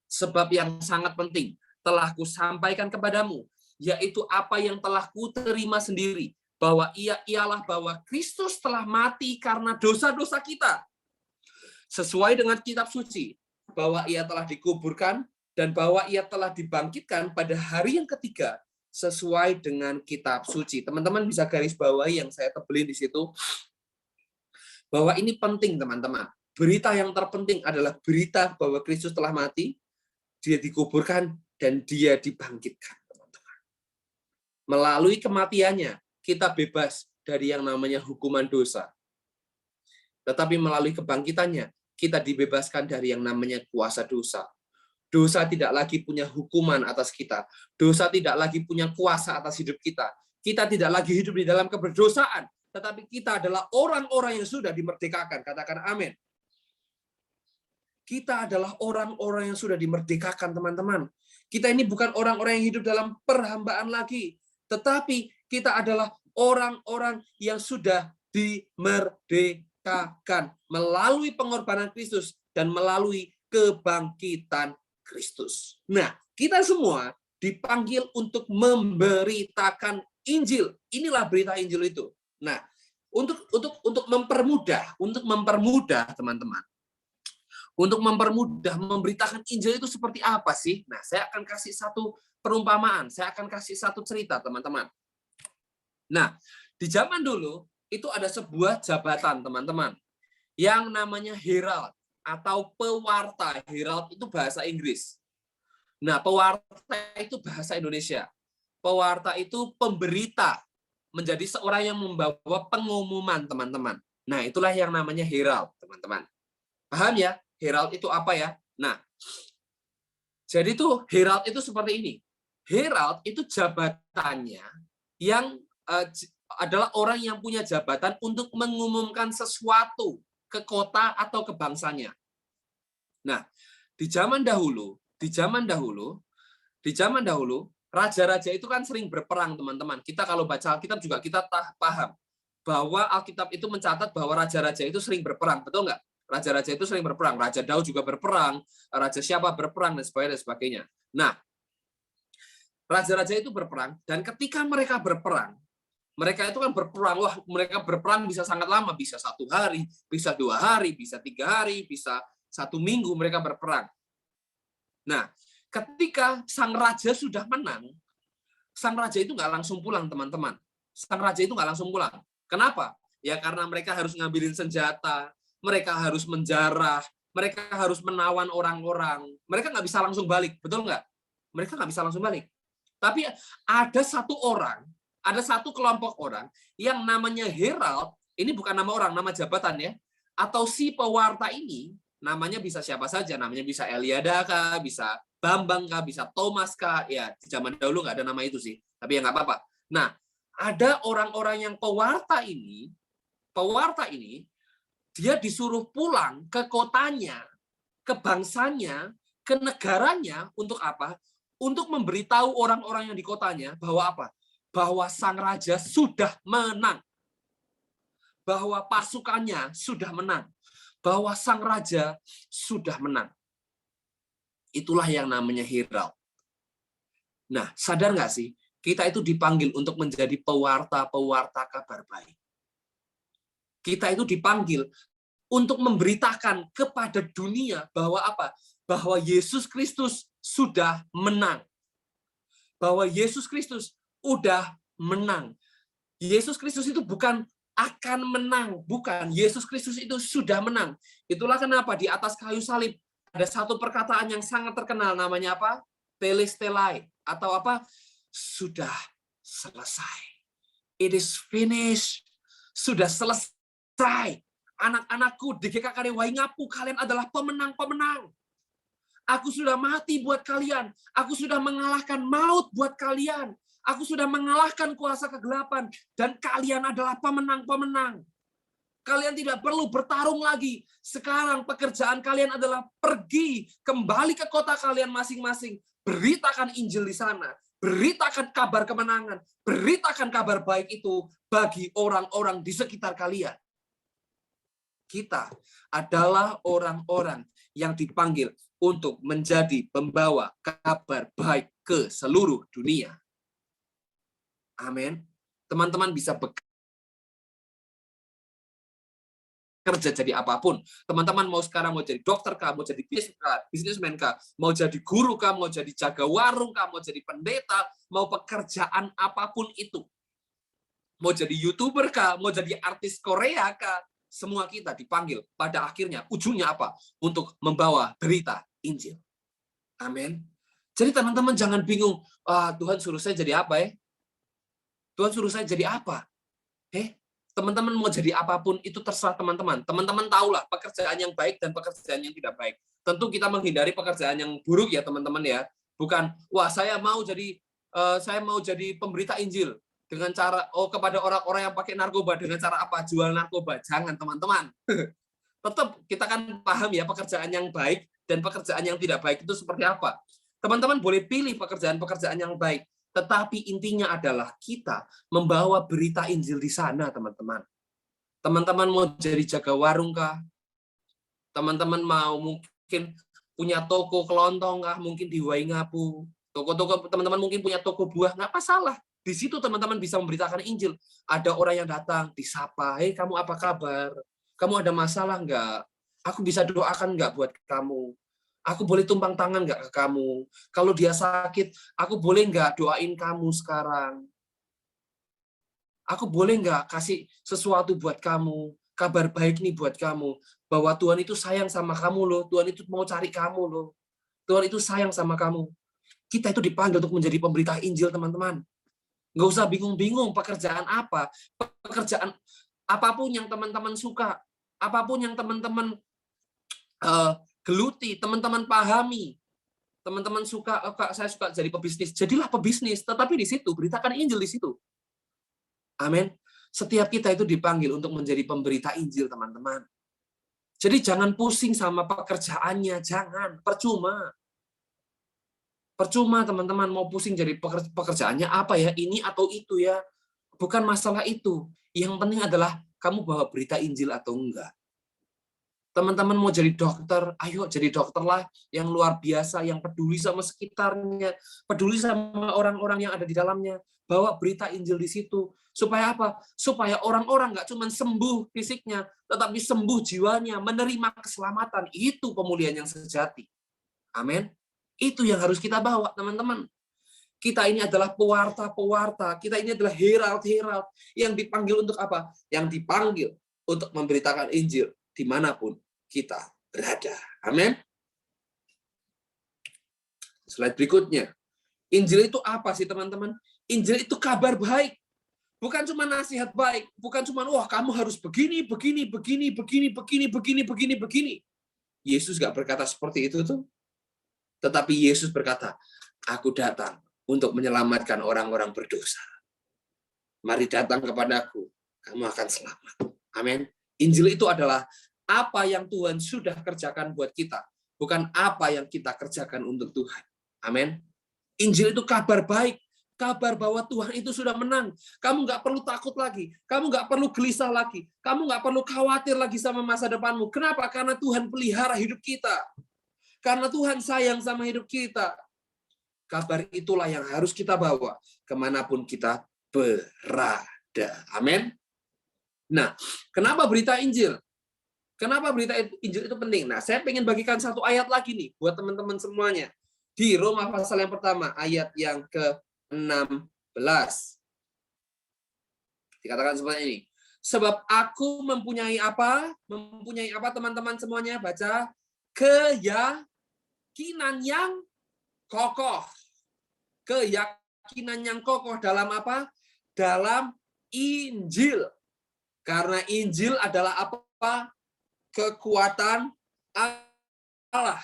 Sebab yang sangat penting telah kusampaikan kepadamu, yaitu apa yang telah kuterima sendiri, bahwa ialah bahwa Kristus telah mati karena dosa-dosa kita. Sesuai dengan kitab suci, bahwa ia telah dikuburkan dan bahwa ia telah dibangkitkan pada hari yang ketiga sesuai dengan kitab suci. Teman-teman bisa garis bawahi yang saya tebelin di situ, bahwa ini penting, teman-teman. Berita yang terpenting adalah berita bahwa Kristus telah mati, dia dikuburkan, dan dia dibangkitkan, teman-teman. Melalui kematiannya, kita bebas dari yang namanya hukuman dosa. Tetapi melalui kebangkitannya, kita dibebaskan dari yang namanya kuasa dosa. Dosa tidak lagi punya hukuman atas kita. Dosa tidak lagi punya kuasa atas hidup kita. Kita tidak lagi hidup di dalam keberdosaan, tetapi kita adalah orang-orang yang sudah dimerdekakan. Katakan amin. Kita adalah orang-orang yang sudah dimerdekakan, teman-teman. Kita ini bukan orang-orang yang hidup dalam perhambaan lagi, tetapi kita adalah orang-orang yang sudah dimerdekakan melalui pengorbanan Kristus dan melalui kebangkitan Kristus. Nah, kita semua dipanggil untuk memberitakan Injil. Inilah berita Injil itu. Nah, untuk mempermudah teman-teman. Untuk mempermudah memberitakan Injil itu seperti apa sih? Nah, saya akan kasih satu perumpamaan, saya akan kasih satu cerita, teman-teman. Nah, di zaman dulu itu ada sebuah jabatan, teman-teman, yang namanya herald atau pewarta. Herald itu bahasa Inggris. Nah, pewarta itu bahasa Indonesia. Pewarta itu pemberita, menjadi seorang yang membawa pengumuman, teman-teman. Nah, itulah yang namanya herald, teman-teman. Paham ya? Herald itu apa ya? Nah, jadi tuh herald itu seperti ini. Herald itu jabatannya yang adalah orang yang punya jabatan untuk mengumumkan sesuatu ke kota atau ke bangsanya. Nah, di zaman dahulu, raja-raja itu kan sering berperang, teman-teman. Kita kalau baca Alkitab juga kita paham bahwa Alkitab itu mencatat bahwa raja-raja itu sering berperang, betul nggak? Raja-raja itu sering berperang. Raja Daud juga berperang, raja siapa berperang dan sebagainya. Nah, raja-raja itu berperang, dan ketika mereka berperang, mereka itu kan berperang. Wah, mereka berperang bisa sangat lama, bisa 1 hari, bisa 2 hari, bisa 3 hari, bisa 1 minggu mereka berperang. Nah, ketika sang raja sudah menang, sang raja itu nggak langsung pulang, teman-teman. Sang raja itu nggak langsung pulang. Kenapa? Ya karena mereka harus ngambilin senjata, mereka harus menjarah, mereka harus menawan orang-orang. Mereka nggak bisa langsung balik, betul nggak? Mereka nggak bisa langsung balik. Tapi ada satu kelompok orang yang namanya herald, ini bukan nama orang, nama jabatan ya, atau si pewarta ini, namanya bisa siapa saja, namanya bisa Eliada kah, bisa Bambang kah, bisa Thomas kah, ya di zaman dahulu nggak ada nama itu sih, tapi ya nggak apa-apa. Nah, ada orang-orang yang pewarta ini, dia disuruh pulang ke kotanya, ke bangsanya, ke negaranya, untuk apa? Untuk memberitahu orang-orang yang di kotanya bahwa apa? Bahwa sang raja sudah menang. Bahwa pasukannya sudah menang. Bahwa sang raja sudah menang. Itulah yang namanya herald. Nah, sadar nggak sih? Kita itu dipanggil untuk menjadi pewarta-pewarta kabar baik. Kita itu dipanggil untuk memberitakan kepada dunia bahwa apa? Bahwa Yesus Kristus sudah menang. Bahwa Yesus Kristus udah menang. Yesus Kristus itu bukan akan menang, bukan. Yesus Kristus itu sudah menang. Itulah kenapa di atas kayu salib ada satu perkataan yang sangat terkenal, namanya apa? Telestelai, atau apa? Sudah selesai. It is finished. Sudah selesai. Anak-anakku di GKKD Waingapu, kalian adalah pemenang-pemenang. Aku sudah mati buat kalian. Aku sudah mengalahkan maut buat kalian. Aku sudah mengalahkan kuasa kegelapan. Dan kalian adalah pemenang-pemenang. Kalian tidak perlu bertarung lagi. Sekarang pekerjaan kalian adalah pergi kembali ke kota kalian masing-masing. Beritakan Injil di sana. Beritakan kabar kemenangan. Beritakan kabar baik itu bagi orang-orang di sekitar kalian. Kita adalah orang-orang yang dipanggil untuk menjadi pembawa kabar baik ke seluruh dunia. Amin. Teman-teman bisa bekerja jadi apapun. Teman-teman mau sekarang mau jadi dokter kah, mau jadi bisnismen kah, mau jadi guru kah, mau jadi jaga warung kah, mau jadi pendeta, mau pekerjaan apapun itu. Mau jadi YouTuber kah, mau jadi artis Korea kah, semua kita dipanggil pada akhirnya, ujungnya apa? Untuk membawa berita Injil. Amin. Jadi teman-teman jangan bingung, Tuhan suruh saya jadi apa ya? Tuhan suruh saya jadi apa? Teman-teman mau jadi apapun itu terserah teman-teman. Teman-teman tahulah pekerjaan yang baik dan pekerjaan yang tidak baik. Tentu kita menghindari pekerjaan yang buruk ya teman-teman ya. Bukan, wah saya mau jadi pemberita Injil dengan cara kepada orang-orang yang pakai narkoba dengan cara apa? Jual narkoba. Jangan teman-teman. Tetap kita kan paham ya pekerjaan yang baik dan pekerjaan yang tidak baik itu seperti apa. Teman-teman boleh pilih pekerjaan-pekerjaan yang baik. Tetapi intinya adalah kita membawa berita Injil di sana, teman-teman. Teman-teman mau jadi jaga warung kah? Teman-teman mau mungkin punya toko kelontong kah? Mungkin di Waingapu. Toko-toko teman-teman mungkin punya toko buah, nggak masalah. Di situ teman-teman bisa memberitakan Injil. Ada orang yang datang, disapa, "Hei, kamu apa kabar? Kamu ada masalah nggak? Aku bisa doakan nggak buat kamu? Aku boleh tumpang tangan nggak ke kamu? Kalau dia sakit, aku boleh nggak doain kamu sekarang? Aku boleh nggak kasih sesuatu buat kamu? Kabar baik nih buat kamu. Bahwa Tuhan itu sayang sama kamu loh. Tuhan itu mau cari kamu loh. Tuhan itu sayang sama kamu." Kita itu dipanggil untuk menjadi pemberita Injil, teman-teman. Nggak usah bingung-bingung pekerjaan apa. Pekerjaan apapun yang teman-teman suka. Apapun yang teman-teman geluti, teman-teman pahami. Teman-teman suka, Kak, saya suka jadi pebisnis. Jadilah pebisnis, tetapi di situ beritakan Injil di situ. Amin. Setiap kita itu dipanggil untuk menjadi pemberita Injil, teman-teman. Jadi jangan pusing sama pekerjaannya, jangan, percuma. Percuma teman-teman mau pusing jadi pekerjaannya apa ya, ini atau itu ya. Bukan masalah itu. Yang penting adalah kamu bawa berita Injil atau enggak. Teman-teman mau jadi dokter, ayo jadi dokterlah yang luar biasa, yang peduli sama sekitarnya, peduli sama orang-orang yang ada di dalamnya. Bawa berita Injil di situ. Supaya apa? Supaya orang-orang nggak cuma sembuh fisiknya, tetapi sembuh jiwanya, menerima keselamatan. Itu pemulihan yang sejati. Amin. Itu yang harus kita bawa, teman-teman. Kita ini adalah pewarta-pewarta. Kita ini adalah herald-herald yang dipanggil untuk apa? Yang dipanggil untuk memberitakan Injil dimanapun kita berada. Amin. Slide berikutnya. Injil itu apa sih, teman-teman? Injil itu kabar baik. Bukan cuma nasihat baik. Bukan cuma, wah kamu harus begini, begini, begini, begini, begini, begini, begini, begini. Yesus nggak berkata seperti itu tuh. Tetapi Yesus berkata, aku datang untuk menyelamatkan orang-orang berdosa. Mari datang kepadaku, kamu akan selamat. Amin. Injil itu adalah apa yang Tuhan sudah kerjakan buat kita, bukan apa yang kita kerjakan untuk Tuhan. Amin. Injil itu kabar baik, kabar bahwa Tuhan itu sudah menang. Kamu nggak perlu takut lagi, kamu nggak perlu gelisah lagi, kamu nggak perlu khawatir lagi sama masa depanmu. Kenapa? Karena Tuhan pelihara hidup kita. Karena Tuhan sayang sama hidup kita. Kabar itulah yang harus kita bawa kemanapun kita berada. Amin. Nah, kenapa berita Injil? Kenapa berita Injil itu penting? Nah, saya ingin bagikan satu ayat lagi nih buat teman-teman semuanya. Di Roma pasal yang pertama, ayat yang ke-16. Dikatakan seperti ini. Sebab aku mempunyai apa? Mempunyai apa teman-teman semuanya? Baca. Keyakinan yang kokoh. Keyakinan yang kokoh dalam apa? Dalam Injil. Karena Injil adalah apa? Kekuatan Allah.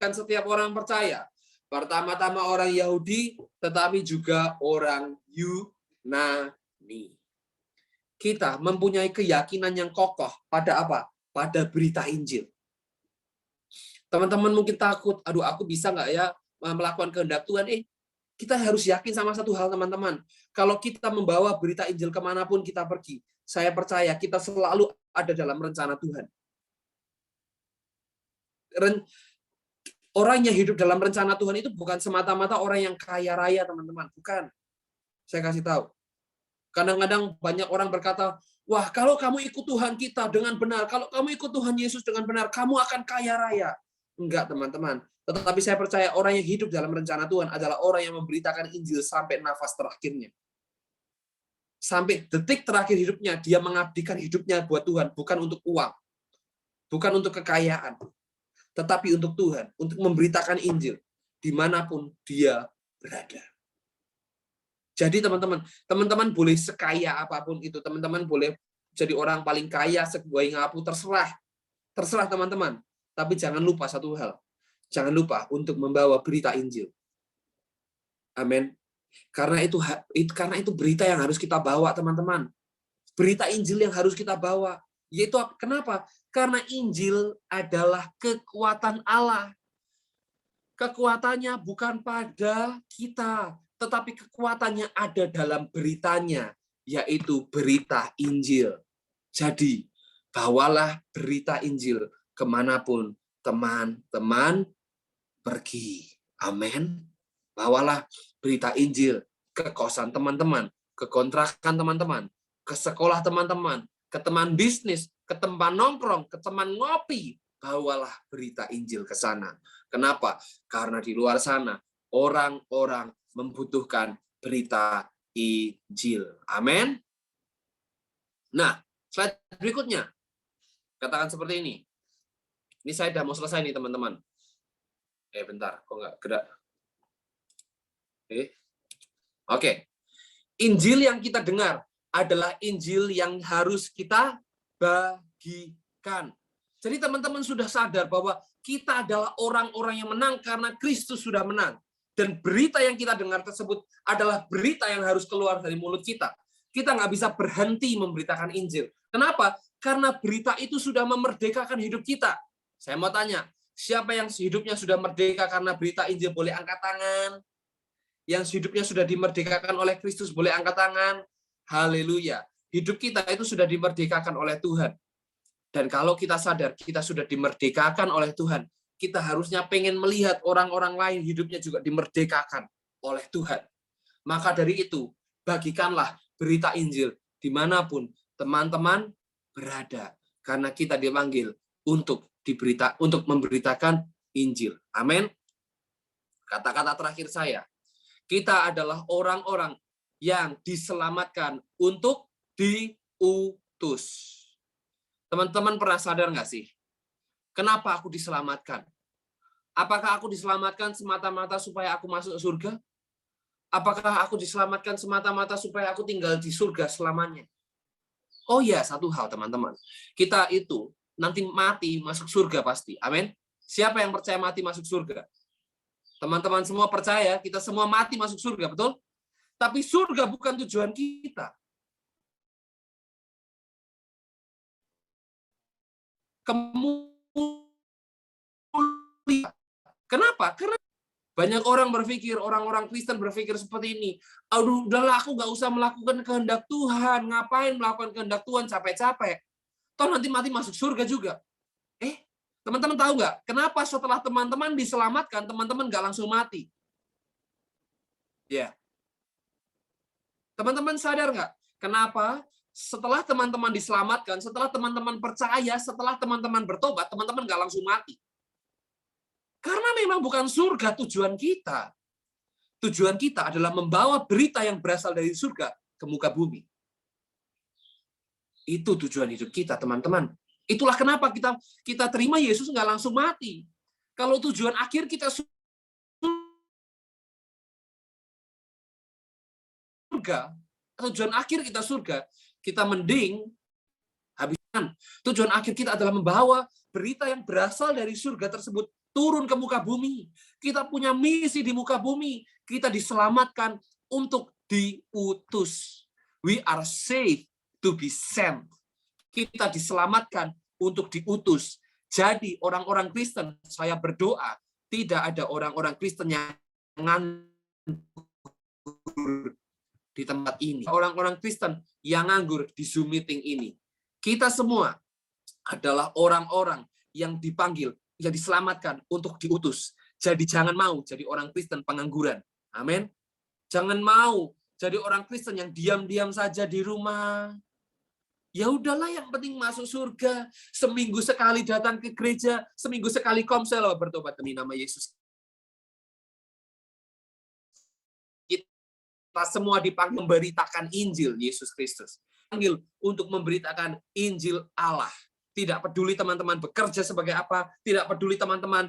Dan setiap orang percaya. Pertama-tama orang Yahudi, tetapi juga orang Yunani. Kita mempunyai keyakinan yang kokoh pada apa? Pada berita Injil. Teman-teman mungkin takut, aduh aku bisa nggak ya melakukan kehendak Tuhan? Kita harus yakin sama satu hal, teman-teman. Kalau kita membawa berita Injil kemanapun kita pergi, saya percaya kita selalu ada dalam rencana Tuhan. Orang yang hidup dalam rencana Tuhan itu bukan semata-mata orang yang kaya raya, teman-teman. Bukan. Saya kasih tahu. Kadang-kadang banyak orang berkata, wah kalau kamu ikut Tuhan kita dengan benar, kalau kamu ikut Tuhan Yesus dengan benar, kamu akan kaya raya. Enggak, teman-teman. Tetapi saya percaya orang yang hidup dalam rencana Tuhan adalah orang yang memberitakan Injil sampai nafas terakhirnya. Sampai detik terakhir hidupnya, dia mengabdikan hidupnya buat Tuhan, bukan untuk uang. Bukan untuk kekayaan. Tetapi untuk Tuhan, untuk memberitakan Injil dimanapun dia berada. Jadi teman-teman boleh sekaya apapun itu, teman-teman boleh jadi orang paling kaya, seguai ngapu, terserah. Terserah teman-teman. Tapi jangan lupa satu hal. Jangan lupa untuk membawa berita Injil. Amin. Karena itu berita yang harus kita bawa, teman-teman. Berita Injil yang harus kita bawa. Yaitu kenapa? Karena Injil adalah kekuatan Allah. Kekuatannya bukan pada kita, tetapi kekuatannya ada dalam beritanya, yaitu berita Injil. Jadi, bawalah berita Injil kemanapun teman-teman pergi. Amin. Bawalah berita Injil ke kosan teman-teman, ke kontrakan teman-teman, ke sekolah teman-teman, ke teman bisnis, ke tempat nongkrong, ke teman ngopi. Bawalah berita Injil ke sana. Kenapa? Karena di luar sana orang-orang membutuhkan berita Injil. Amin. Nah, slide berikutnya. Katakan seperti ini. Ini saya sudah mau selesai nih, teman-teman. Bentar, kok nggak gerak? Oke. Injil yang kita dengar adalah Injil yang harus kita bagikan. Jadi teman-teman sudah sadar bahwa kita adalah orang-orang yang menang karena Kristus sudah menang. Dan berita yang kita dengar tersebut adalah berita yang harus keluar dari mulut kita. Kita nggak bisa berhenti memberitakan Injil. Kenapa? Karena berita itu sudah memerdekakan hidup kita. Saya mau tanya, siapa yang hidupnya sudah merdeka karena berita Injil boleh angkat tangan? Yang hidupnya sudah dimerdekakan oleh Kristus boleh angkat tangan? Haleluya. Hidup kita itu sudah dimerdekakan oleh Tuhan. Dan kalau kita sadar kita sudah dimerdekakan oleh Tuhan, kita harusnya pengen melihat orang-orang lain hidupnya juga dimerdekakan oleh Tuhan. Maka dari itu, bagikanlah berita Injil dimanapun teman-teman berada. Karena kita dipanggil untuk memberitakan Injil. Amin. Kata-kata terakhir saya, kita adalah orang-orang yang diselamatkan untuk diutus. Teman-teman pernah sadar nggak sih? Kenapa aku diselamatkan? Apakah aku diselamatkan semata-mata supaya aku masuk surga? Apakah aku diselamatkan semata-mata supaya aku tinggal di surga selamanya? Oh ya, satu hal teman-teman. Kita itu nanti mati masuk surga pasti. Amin. Siapa yang percaya mati masuk surga? Teman-teman semua percaya kita semua mati masuk surga, betul? Tapi surga bukan tujuan kita. Kenapa? Karena banyak orang-orang Kristen berpikir seperti ini. Aduh, udahlah aku nggak usah melakukan kehendak Tuhan. Ngapain melakukan kehendak Tuhan capek-capek? Toh nanti mati masuk surga juga. Teman-teman tahu nggak? Kenapa setelah teman-teman diselamatkan, teman-teman nggak langsung mati? Ya. Teman-teman sadar nggak? Kenapa? Setelah teman-teman diselamatkan, setelah teman-teman percaya, setelah teman-teman bertobat, teman-teman nggak langsung mati. Karena memang bukan surga tujuan kita. Tujuan kita adalah membawa berita yang berasal dari surga ke muka bumi. Itu tujuan hidup kita, teman-teman. Itulah kenapa kita terima Yesus nggak langsung mati. Kalau tujuan akhir kita surga, tujuan akhir kita surga, kita mending habiskan. Tujuan akhir kita adalah membawa berita yang berasal dari surga tersebut turun ke muka bumi. Kita punya misi di muka bumi. Kita diselamatkan untuk diutus. We are saved to be sent. Kita diselamatkan untuk diutus. Jadi orang-orang Kristen, saya berdoa, tidak ada orang-orang Kristen yang nganggur di tempat ini. Orang-orang Kristen yang nganggur di Zoom meeting ini. Kita semua adalah orang-orang yang dipanggil, yang diselamatkan untuk diutus. Jadi jangan mau jadi orang Kristen pengangguran. Amin. Jangan mau jadi orang Kristen yang diam-diam saja di rumah. Ya udahlah, yang penting masuk surga. Seminggu sekali datang ke gereja, seminggu sekali komsel, bertobat demi nama Yesus. Kita semua dipanggil memberitakan Injil Yesus Kristus. Panggil untuk memberitakan Injil Allah. Tidak peduli teman-teman bekerja sebagai apa, tidak peduli teman-teman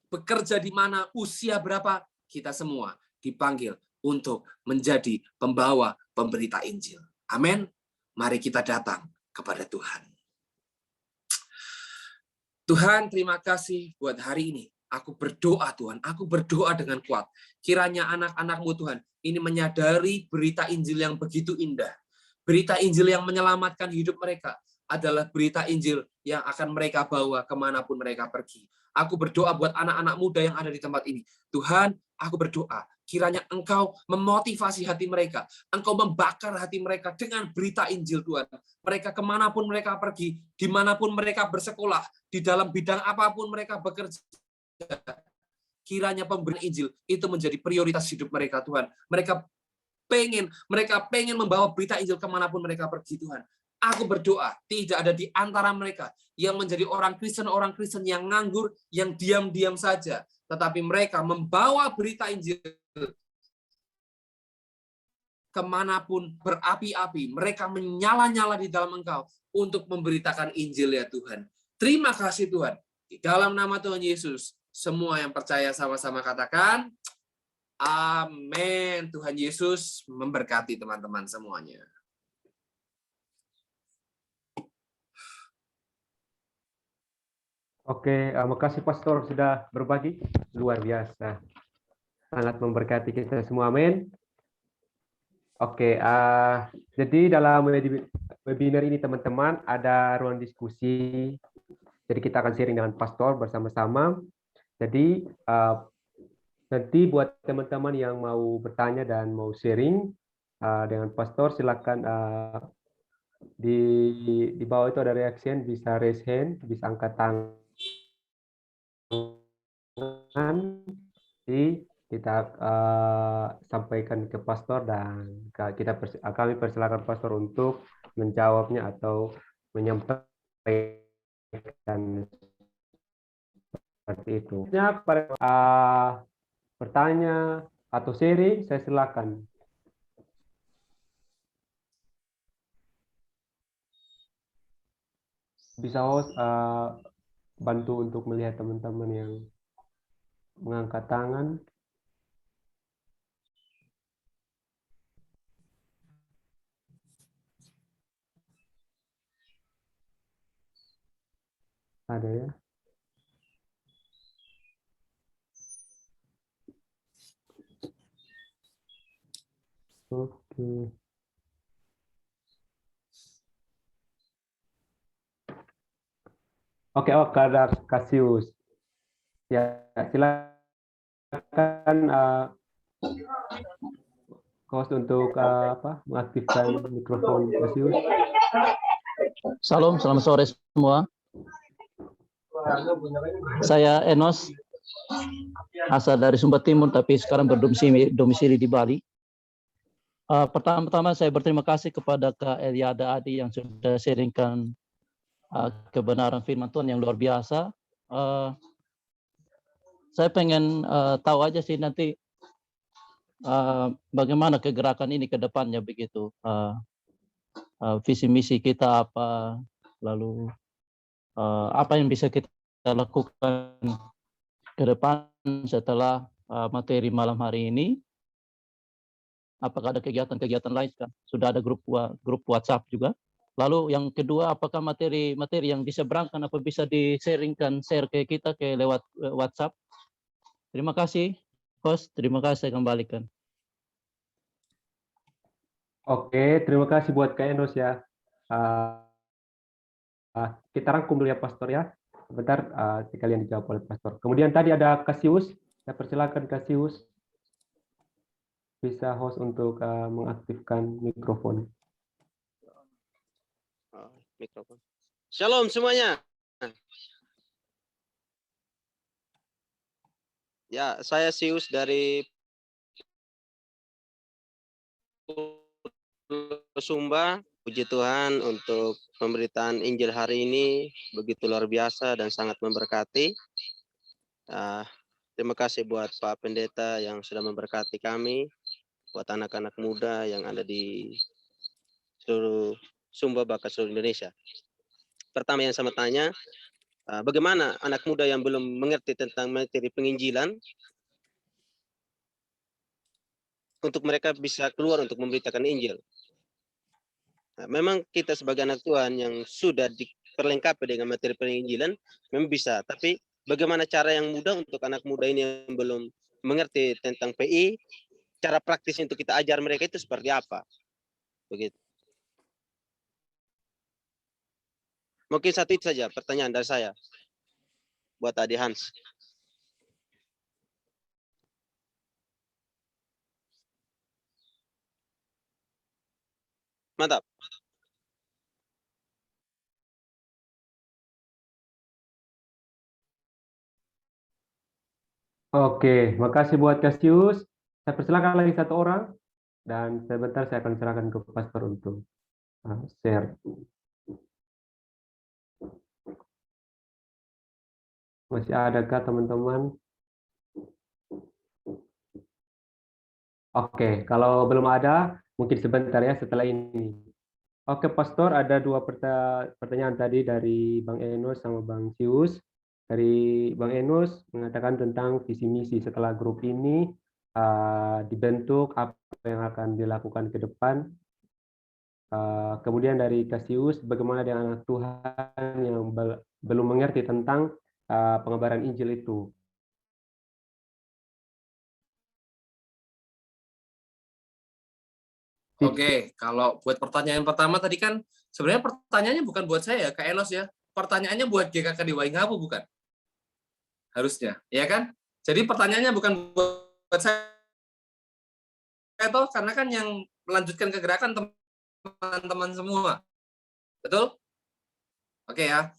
bekerja di mana, usia berapa, kita semua dipanggil untuk menjadi pembawa pemberita Injil. Amin. Mari kita datang kepada Tuhan. Tuhan, terima kasih buat hari ini. Aku berdoa Tuhan, aku berdoa dengan kuat. Kiranya anak-anak-Mu Tuhan, ini menyadari berita Injil yang begitu indah. Berita Injil yang menyelamatkan hidup mereka adalah berita Injil yang akan mereka bawa kemanapun mereka pergi. Aku berdoa buat anak-anak muda yang ada di tempat ini. Tuhan, aku berdoa, kiranya Engkau memotivasi hati mereka. Engkau membakar hati mereka dengan berita Injil Tuhan. Mereka kemanapun mereka pergi, dimanapun mereka bersekolah, di dalam bidang apapun mereka bekerja, kiranya pemberitaan Injil itu menjadi prioritas hidup mereka Tuhan. Mereka pengen membawa berita Injil kemanapun mereka pergi Tuhan. Aku berdoa, tidak ada di antara mereka yang menjadi orang Kristen yang nganggur, yang diam-diam saja. Tetapi mereka membawa berita Injil kemanapun berapi-api. Mereka menyala-nyala di dalam Engkau untuk memberitakan Injil ya Tuhan. Terima kasih Tuhan. Di dalam nama Tuhan Yesus, semua yang percaya sama-sama katakan, amin. Tuhan Yesus memberkati teman-teman semuanya. Oke, makasih Pastor sudah berbagi, luar biasa. Sangat memberkati kita semua, amin. Oke, jadi dalam webinar ini teman-teman ada ruang diskusi. Jadi kita akan sharing dengan Pastor bersama-sama. Jadi nanti buat teman-teman yang mau bertanya dan mau sharing dengan Pastor, silakan di bawah itu ada reaction, bisa raise hand, bisa angkat tangan. Jadi kita sampaikan ke Pastor dan kami persilakan Pastor untuk menjawabnya atau menyampaikan seperti itu. Pada bertanya atau sharing, saya silakan. Bisa host bantu untuk melihat teman-teman yang mengangkat tangan. Ada ya. Oke. Oke, ada Kasius. Ya, silakan host untuk mengaktifkan mikrofon Kasius. Salam, selamat sore semua. Saya Enos, asal dari Sumba Timur, tapi sekarang berdomisili di Bali. Pertama-tama saya berterima kasih kepada Kak Eliada Adi yang sudah sharingkan kebenaran firman Tuhan yang luar biasa. Saya pengen tahu aja sih nanti bagaimana kegerakan ini ke depannya begitu. Visi misi kita apa, lalu apa yang bisa kita lakukan ke depan setelah materi malam hari ini. Apakah ada kegiatan-kegiatan lain? Sudah ada grup WhatsApp juga. Lalu yang kedua, apakah materi-materi yang diseberangkan apa bisa share ke kita lewat WhatsApp? Terima kasih, host. Terima kasih, saya kembalikan. Oke, terima kasih buat Kak Enos ya. Kita rangkum dulu ya Pastor ya. Sebentar sekalian dijawab oleh Pastor. Kemudian tadi ada Kasius. Saya persilakan Kasius. Bisa host untuk mengaktifkan mikrofon. Mikrofon. Shalom semuanya. Ya, saya Sius dari Sumba. Puji Tuhan untuk pemberitaan Injil hari ini begitu luar biasa dan sangat memberkati. Terima kasih buat Pak Pendeta yang sudah memberkati kami, buat anak-anak muda yang ada di seluruh Sumba bahkan seluruh Indonesia. Pertama yang saya tanya, bagaimana anak muda yang belum mengerti tentang materi penginjilan untuk mereka bisa keluar untuk memberitakan Injil. Nah, memang kita sebagai anak Tuhan yang sudah diperlengkapi dengan materi penginjilan memang bisa, tapi bagaimana cara yang mudah untuk anak muda ini yang belum mengerti tentang PI, cara praktis untuk kita ajar mereka itu seperti apa? Begitu. Mungkin satu itu saja pertanyaan dari saya buat Adi Hans. Mantap. Oke, makasih buat Cassius. Saya persilakan lagi satu orang dan sebentar saya akan serahkan ke Pastor untuk share. Masih adakah teman-teman? Oke, kalau belum ada, mungkin sebentar ya setelah ini. Oke, Pastor, ada dua pertanyaan tadi dari Bang Enos sama Bang Sius. Dari Bang Enos mengatakan tentang visi misi setelah grup ini dibentuk, apa yang akan dilakukan ke depan. Kemudian dari Cassius, bagaimana dengan anak Tuhan yang belum mengerti tentang pengabaran Injil itu. Oke, kalau buat pertanyaan pertama tadi kan sebenarnya pertanyaannya bukan buat saya, Kak Enos ya. Pertanyaannya buat GKK di Waingapu bukan? Harusnya, ya kan? Jadi pertanyaannya bukan buat saya toh, karena kan yang melanjutkan ke gerakan teman-teman semua. Betul? Oke ya.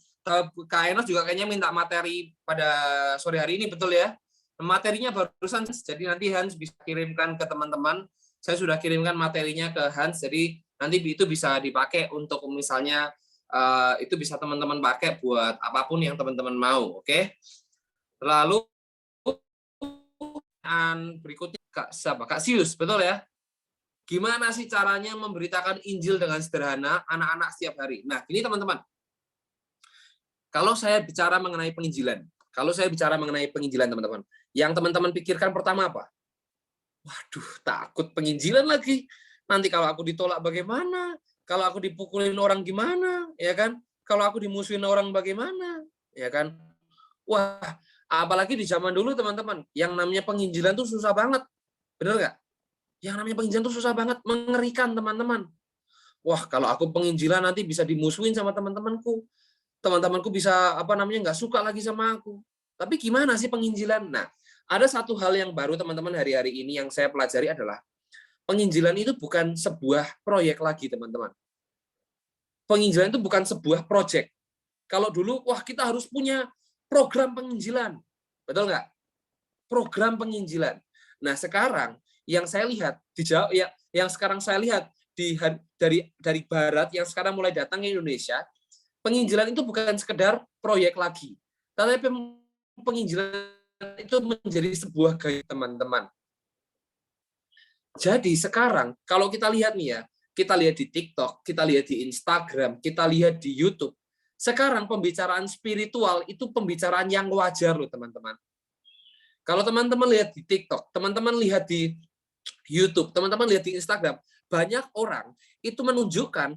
Kak Enos juga kayaknya minta materi pada sore hari ini, betul ya? Materinya barusan, jadi nanti Hans bisa kirimkan ke teman-teman. Saya sudah kirimkan materinya ke Hans, jadi nanti itu bisa dipakai untuk misalnya itu bisa teman-teman pakai buat apapun yang teman-teman mau, oke? Lalu berikutnya Kak Sius, betul ya? Gimana sih caranya memberitakan Injil dengan sederhana anak-anak setiap hari? Nah, ini teman-teman. Kalau saya bicara mengenai penginjilan, teman-teman, yang teman-teman pikirkan pertama apa? Waduh, takut penginjilan lagi. Nanti kalau aku ditolak bagaimana? Kalau aku dipukulin orang gimana? Ya kan? Kalau aku dimusuhin orang bagaimana? Ya kan? Wah, apalagi di zaman dulu teman-teman, yang namanya penginjilan tuh susah banget. Bener nggak? Yang namanya penginjilan tuh susah banget, mengerikan teman-teman. Wah, kalau aku penginjilan nanti bisa dimusuhin sama teman-temanku. Teman-temanku bisa nggak suka lagi sama aku. Tapi gimana sih penginjilan? Nah, ada satu hal yang baru teman-teman hari-hari ini yang saya pelajari adalah penginjilan itu bukan sebuah proyek lagi, teman-teman. Penginjilan itu bukan sebuah proyek. Kalau dulu, wah kita harus punya program penginjilan. Betul nggak? Program penginjilan. Nah, sekarang yang saya lihat di Jawa, yang sekarang saya lihat dari Barat yang sekarang mulai datang ke Indonesia, penginjilan itu bukan sekedar proyek lagi, tapi penginjilan itu menjadi sebuah gaya, teman-teman. Jadi sekarang kalau kita lihat nih ya, kita lihat di TikTok, kita lihat di Instagram, kita lihat di YouTube, sekarang pembicaraan spiritual itu pembicaraan yang wajar loh, teman-teman. Kalau teman-teman lihat di TikTok, teman-teman lihat di YouTube, teman-teman lihat di Instagram, banyak orang itu menunjukkan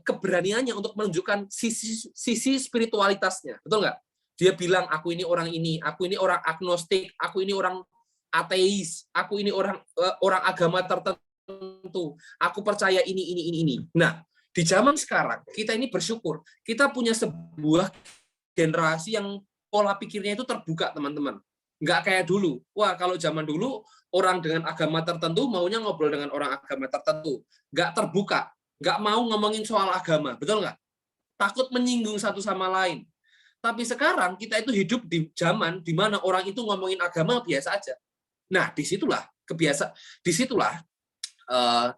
keberaniannya untuk menunjukkan sisi spiritualitasnya, betul nggak? Dia bilang, aku ini orang agnostik, aku ini orang ateis, aku ini orang agama tertentu, aku percaya ini. Nah, di zaman sekarang kita ini bersyukur, kita punya sebuah generasi yang pola pikirnya itu terbuka, teman-teman. Nggak kayak dulu. Wah, kalau zaman dulu orang dengan agama tertentu maunya ngobrol dengan orang agama tertentu, nggak terbuka, nggak mau ngomongin soal agama, betul nggak? Takut menyinggung satu sama lain. Tapi sekarang kita itu hidup di zaman di mana orang itu ngomongin agama biasa aja. Nah, disitulah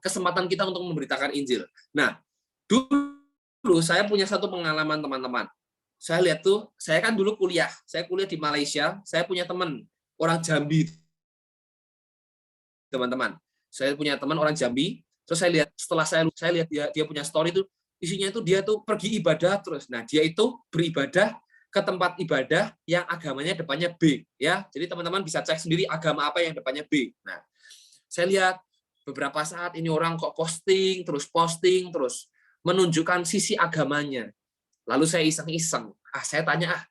kesempatan kita untuk memberitakan Injil. Nah, dulu saya punya satu pengalaman, teman-teman. Saya lihat tuh, saya kan dulu saya kuliah di Malaysia, saya punya teman orang Jambi, teman-teman. Saya punya teman orang Jambi, terus saya lihat, setelah saya lihat dia punya story itu, isinya itu dia tuh pergi ibadah terus. Nah, dia itu beribadah ke tempat ibadah yang agamanya depannya B, ya. Jadi teman-teman bisa cek sendiri agama apa yang depannya B. Nah, saya lihat beberapa saat ini orang kok posting terus, menunjukkan sisi agamanya. Lalu saya iseng-iseng, saya tanya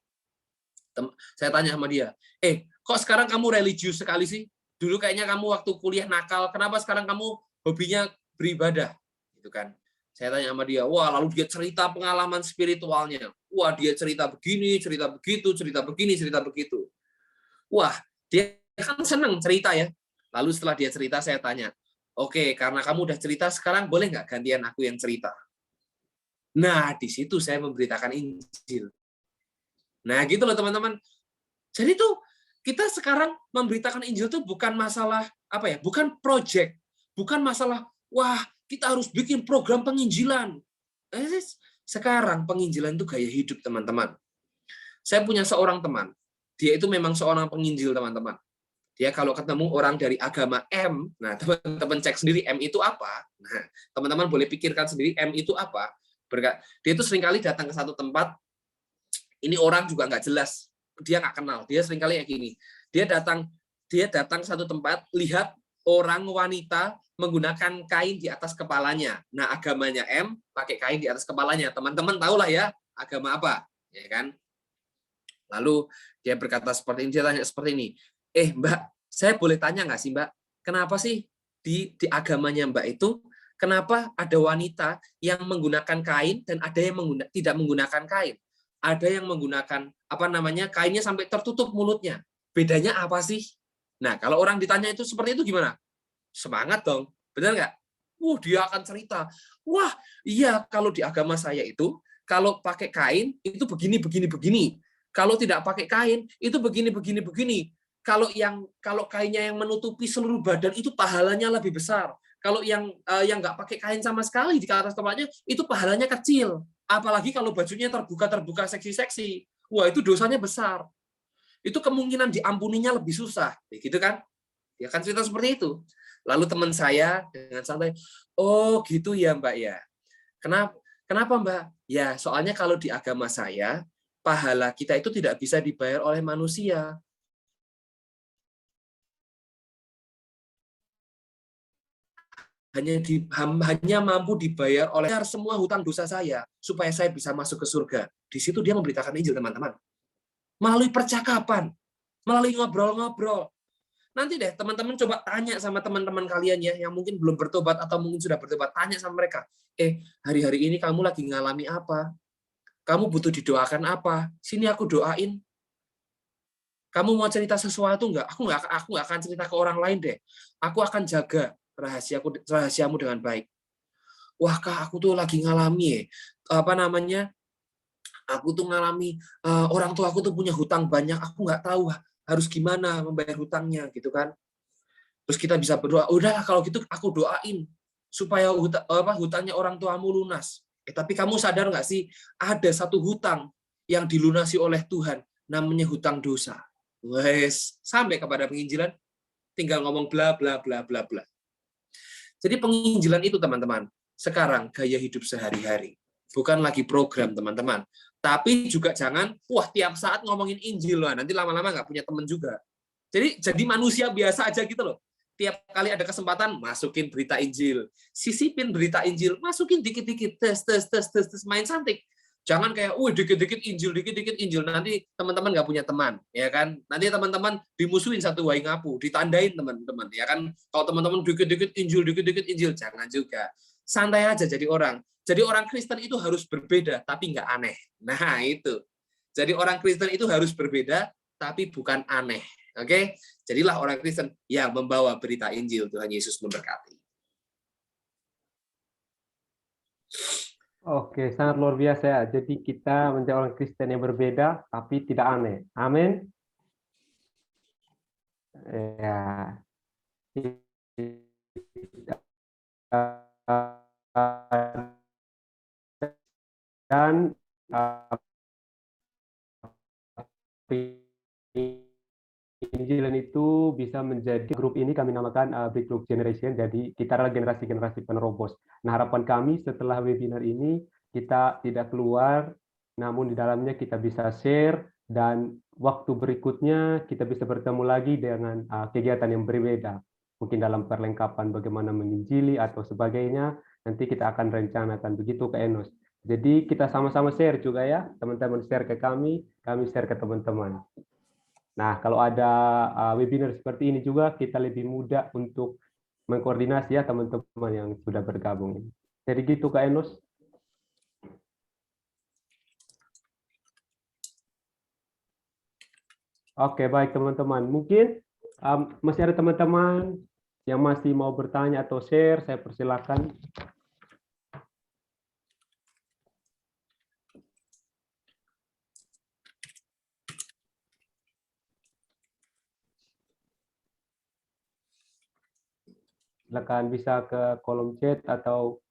sama dia, kok sekarang kamu religius sekali sih? Dulu kayaknya kamu waktu kuliah nakal, kenapa sekarang kamu hobinya beribadah? Gitu kan. Saya tanya sama dia, wah, lalu dia cerita pengalaman spiritualnya. Wah, dia cerita begini, cerita begitu, cerita begini, cerita begitu. Wah, dia kan senang cerita ya. Lalu setelah dia cerita, saya tanya, oke, karena kamu udah cerita, sekarang boleh nggak gantian aku yang cerita? Nah, di situ saya memberitakan Injil. Nah, gitu loh teman-teman. Jadi tuh, kita sekarang memberitakan Injil tuh bukan masalah, bukan project. Bukan masalah, wah, kita harus bikin program penginjilan. Sekarang penginjilan itu gaya hidup, teman-teman. Saya punya seorang teman, dia itu memang seorang penginjil, teman-teman. Dia kalau ketemu orang dari agama M, nah teman-teman cek sendiri M itu apa. Nah, teman-teman boleh pikirkan sendiri M itu apa. Dia itu seringkali datang ke satu tempat, ini orang juga nggak jelas, dia nggak kenal. Dia seringkali kayak gini. Dia datang ke satu tempat, lihat orang wanita menggunakan kain di atas kepalanya. Nah, agamanya M pakai kain di atas kepalanya. Teman-teman tahulah ya, agama apa, ya kan? Lalu dia berkata seperti ini, dia tanya seperti ini, Mbak, saya boleh tanya nggak sih, Mbak, kenapa sih di agamanya Mbak itu, kenapa ada wanita yang menggunakan kain dan ada yang tidak menggunakan kain? Ada yang menggunakan kainnya sampai tertutup mulutnya. Bedanya apa sih? Nah, kalau orang ditanya itu seperti itu gimana? Semangat dong, benar nggak? Dia akan cerita. Wah, iya, kalau di agama saya itu, kalau pakai kain itu begini, begini, begini. Kalau tidak pakai kain itu begini, begini, begini. Kalau kainnya yang menutupi seluruh badan itu pahalanya lebih besar. Kalau yang nggak pakai kain sama sekali di atas kepalanya itu pahalanya kecil. Apalagi kalau bajunya terbuka, seksi-seksi. Wah, itu dosanya besar. Itu kemungkinan diampuninya lebih susah, gitu kan? Ya kan cerita seperti itu. Lalu teman saya dengan santai, oh gitu ya Mbak ya. Kenapa Mbak? Ya soalnya kalau di agama saya, pahala kita itu tidak bisa dibayar oleh manusia. Hanya mampu dibayar oleh semua hutang dosa saya, supaya saya bisa masuk ke surga. Di situ dia memberitakan Injil, teman-teman. Melalui percakapan, melalui ngobrol-ngobrol. Nanti deh teman-teman coba tanya sama teman-teman kalian ya yang mungkin belum bertobat atau mungkin sudah bertobat, tanya sama mereka. Hari-hari ini kamu lagi ngalami apa? Kamu butuh didoakan apa? Sini aku doain. Kamu mau cerita sesuatu nggak? Aku nggak akan cerita ke orang lain deh. Aku akan jaga rahasiamu dengan baik. Wah Kak, aku tuh lagi ngalami aku tuh ngalami orang tua aku tuh punya hutang banyak. Aku nggak tahu harus gimana membayar hutangnya gitu kan. Terus kita bisa berdoa, udahlah kalau gitu aku doain supaya hutangnya orang tuamu lunas. Tapi kamu sadar nggak sih ada satu hutang yang dilunasi oleh Tuhan, namanya hutang dosa. Wes, sampai kepada penginjilan tinggal ngomong bla bla bla bla bla. Jadi penginjilan itu teman-teman, sekarang gaya hidup sehari-hari. Bukan lagi program teman-teman. Tapi juga jangan, tiap saat ngomongin Injil lah, nanti lama-lama nggak punya teman juga. Jadi manusia biasa aja gitu loh. Tiap kali ada kesempatan, masukin berita Injil. Sisipin berita Injil, masukin dikit-dikit, tes, main santik. Jangan kayak, dikit-dikit Injil. Nanti teman-teman nggak punya teman, ya kan? Nanti teman-teman dimusuhin satu wai ngapu, ditandain teman-teman, ya kan? Kalau teman-teman dikit-dikit Injil, jangan juga. Santai aja jadi orang. Jadi orang Kristen itu harus berbeda, tapi nggak aneh. Nah, itu. Jadi orang Kristen itu harus berbeda, tapi bukan aneh. Oke? Jadilah orang Kristen yang membawa berita Injil. Tuhan Yesus memberkati. Oke, sangat luar biasa ya. Jadi kita menjadi orang Kristen yang berbeda, tapi tidak aneh. Amin. Ya. Dan penginjilan itu bisa menjadi grup ini kami namakan Breakthrough Generation. Jadi kita adalah generasi-generasi penerobos. Nah, harapan kami setelah webinar ini kita tidak keluar, namun di dalamnya kita bisa share dan waktu berikutnya kita bisa bertemu lagi dengan kegiatan yang berbeda. Mungkin dalam perlengkapan bagaimana menginjili atau sebagainya. Nanti kita akan rencanakan begitu Kak Enos. Jadi kita sama-sama share juga ya, teman-teman share ke kami share ke teman-teman. Nah, kalau ada webinar seperti ini juga kita lebih mudah untuk mengkoordinasi ya teman-teman yang sudah bergabung. Jadi gitu Kak Enos. Oke, baik teman-teman. Mungkin masih ada teman-teman yang masih mau bertanya atau share, saya persilakan. Silakan, bisa ke kolom chat atau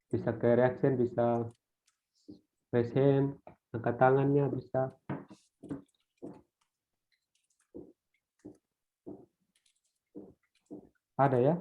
bisa ke reaction, bisa raise hand, angkat tangannya bisa. Ada ya?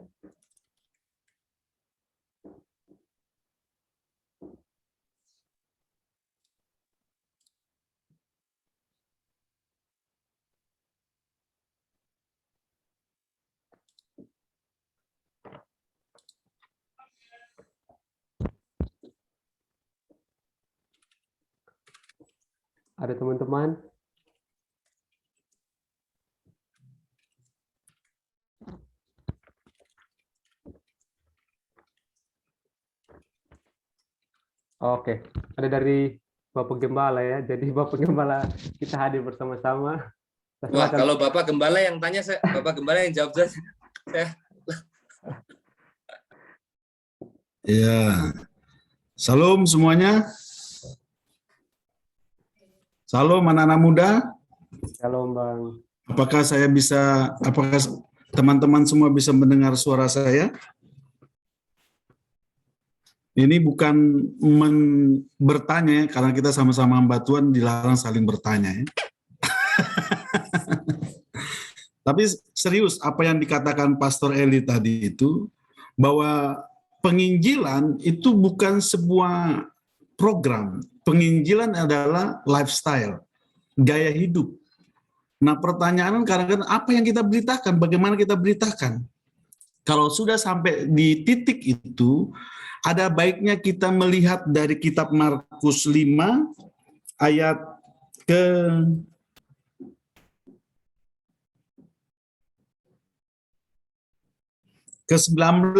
Ada teman-teman? Oke, ada dari Bapak Gembala ya. Jadi Bapak Gembala kita hadir bersama-sama. Wah, kalau Bapak Gembala yang tanya, Bapak Gembala yang jawab saya. Ya, salam semuanya. Salam anak-anak muda. Shalom Bang. Apakah teman-teman semua bisa mendengar suara saya? Ini bukan bertanya, karena kita sama-sama hamba Tuhan dilarang saling bertanya. Ya. Tapi serius, apa yang dikatakan Pastor Eli tadi itu, bahwa penginjilan itu bukan sebuah program. Penginjilan adalah lifestyle, gaya hidup. Nah, pertanyaan kadang-kadang apa yang kita beritakan, bagaimana kita beritakan. Kalau sudah sampai di titik itu, ada baiknya kita melihat dari kitab Markus 5 ayat ke-19,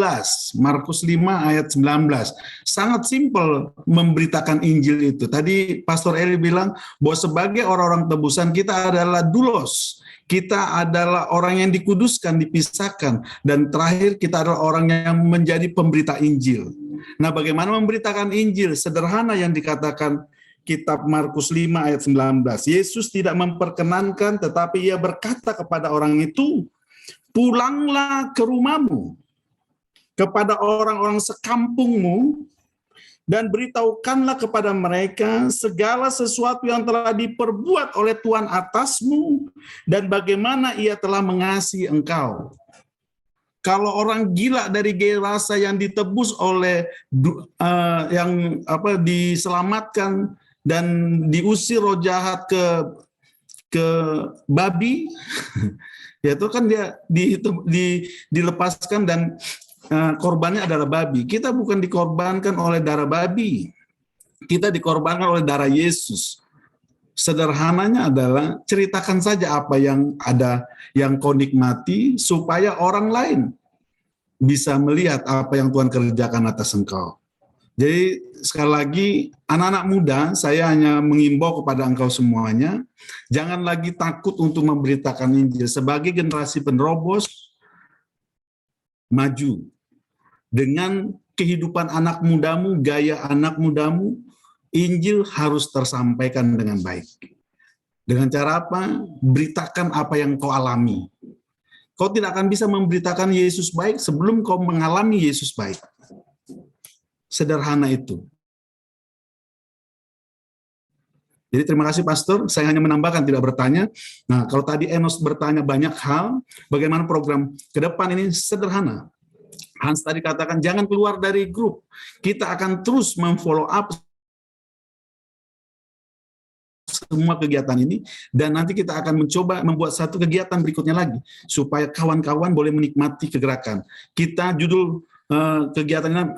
Markus 5 ayat 19. Sangat simpel memberitakan Injil itu. Tadi Pastor Eli bilang bahwa sebagai orang-orang tebusan kita adalah doulos. Kita adalah orang yang dikuduskan, dipisahkan. Dan terakhir kita adalah orang yang menjadi pemberita Injil. Nah, bagaimana memberitakan Injil? Sederhana yang dikatakan kitab Markus 5 ayat 19. Yesus tidak memperkenankan, tetapi ia berkata kepada orang itu, pulanglah ke rumahmu, kepada orang-orang sekampungmu, dan beritahukanlah kepada mereka segala sesuatu yang telah diperbuat oleh Tuhan atasmu, dan bagaimana ia telah mengasihi engkau. Kalau orang gila dari gaya rasa yang ditebus oleh diselamatkan dan diusir roh jahat ke babi, ya itu kan dia dilepaskan dan korbannya adalah babi. Kita bukan dikorbankan oleh darah babi, kita dikorbankan oleh darah Yesus. Sederhananya adalah ceritakan saja apa yang ada, yang kau nikmati, supaya orang lain bisa melihat apa yang Tuhan kerjakan atas engkau. Jadi sekali lagi, anak-anak muda, saya hanya mengimbau kepada engkau semuanya, jangan lagi takut untuk memberitakan Injil. Sebagai generasi penerobos, maju. Dengan kehidupan anak mudamu, gaya anak mudamu, Injil harus tersampaikan dengan baik. Dengan cara apa? Beritakan apa yang kau alami. Kau tidak akan bisa memberitakan Yesus baik sebelum kau mengalami Yesus baik. Sederhana itu. Jadi terima kasih Pastor, saya hanya menambahkan, tidak bertanya. Nah, kalau tadi Enos bertanya banyak hal, bagaimana program ke depan ini sederhana. Hans tadi katakan jangan keluar dari grup. Kita akan terus memfollow up semua kegiatan ini, dan nanti kita akan mencoba membuat satu kegiatan berikutnya lagi supaya kawan-kawan boleh menikmati kegerakan. Kita judul kegiatannya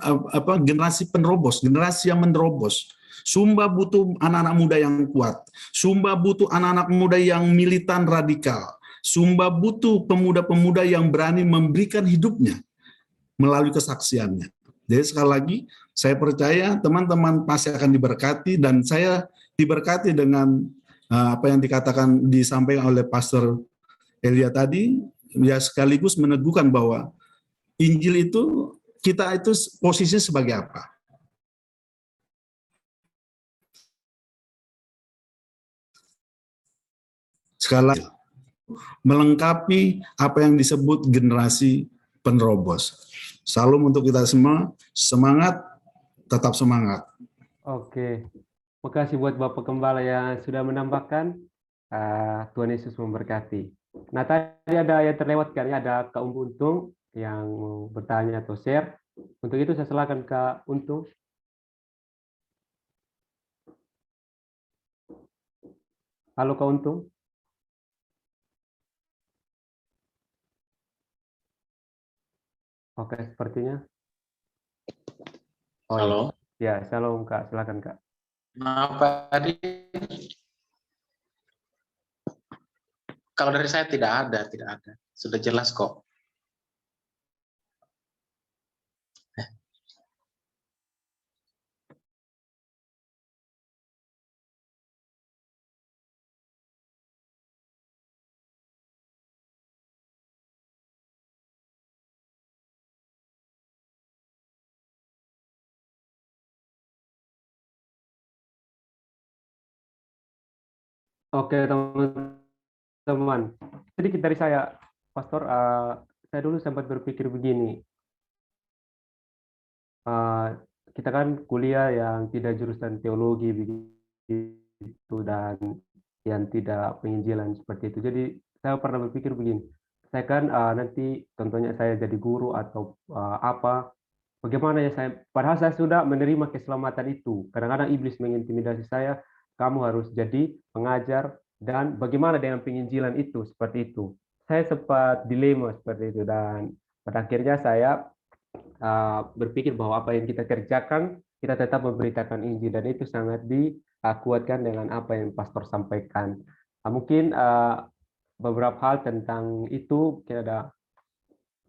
generasi penerobos, generasi yang menerobos. Sumba butuh anak-anak muda yang kuat. Sumba butuh anak-anak muda yang militan radikal. Sumba butuh pemuda-pemuda yang berani memberikan hidupnya melalui kesaksiannya. Jadi sekali lagi, saya percaya teman-teman pasti akan diberkati, dan saya diberkati dengan apa yang dikatakan, disampaikan oleh Pastor Elia tadi, ya sekaligus meneguhkan bahwa Injil itu, kita itu posisinya sebagai apa? Sekali lagi, melengkapi apa yang disebut generasi penerobos. Salam untuk kita semua, semangat, tetap semangat. Oke, makasih buat Bapak Gembala yang sudah menambahkan. Tuhan Yesus memberkati. Nah, tadi ada yang terlewatkan, ya, ada Kak Untung yang mau bertanya atau share. Untuk itu saya silakan Kak Untung. Halo Kak Untung. Oke, sepertinya. Oh, Halo. Ya, shalom Kak, silakan Kak. Maaf tadi, kalau dari saya tidak ada. Sudah jelas kok. Oke, teman-teman. Sedikit dari saya, Pastor. Saya dulu sempat berpikir begini. Kita kan kuliah yang tidak jurusan teologi begitu, dan yang tidak penginjilan seperti itu. Jadi saya pernah berpikir begini. Saya kan nanti contohnya saya jadi guru atau apa. Bagaimana ya saya? Padahal saya sudah menerima keselamatan itu. Kadang-kadang iblis mengintimidasi saya. Kamu harus jadi pengajar, dan bagaimana dengan penginjilan itu, seperti itu. Saya sempat dilema seperti itu, dan pada akhirnya saya berpikir bahwa apa yang kita kerjakan, kita tetap memberitakan Injil, dan itu sangat dikuatkan dengan apa yang Pastor sampaikan. Mungkin beberapa hal tentang itu, mungkin ada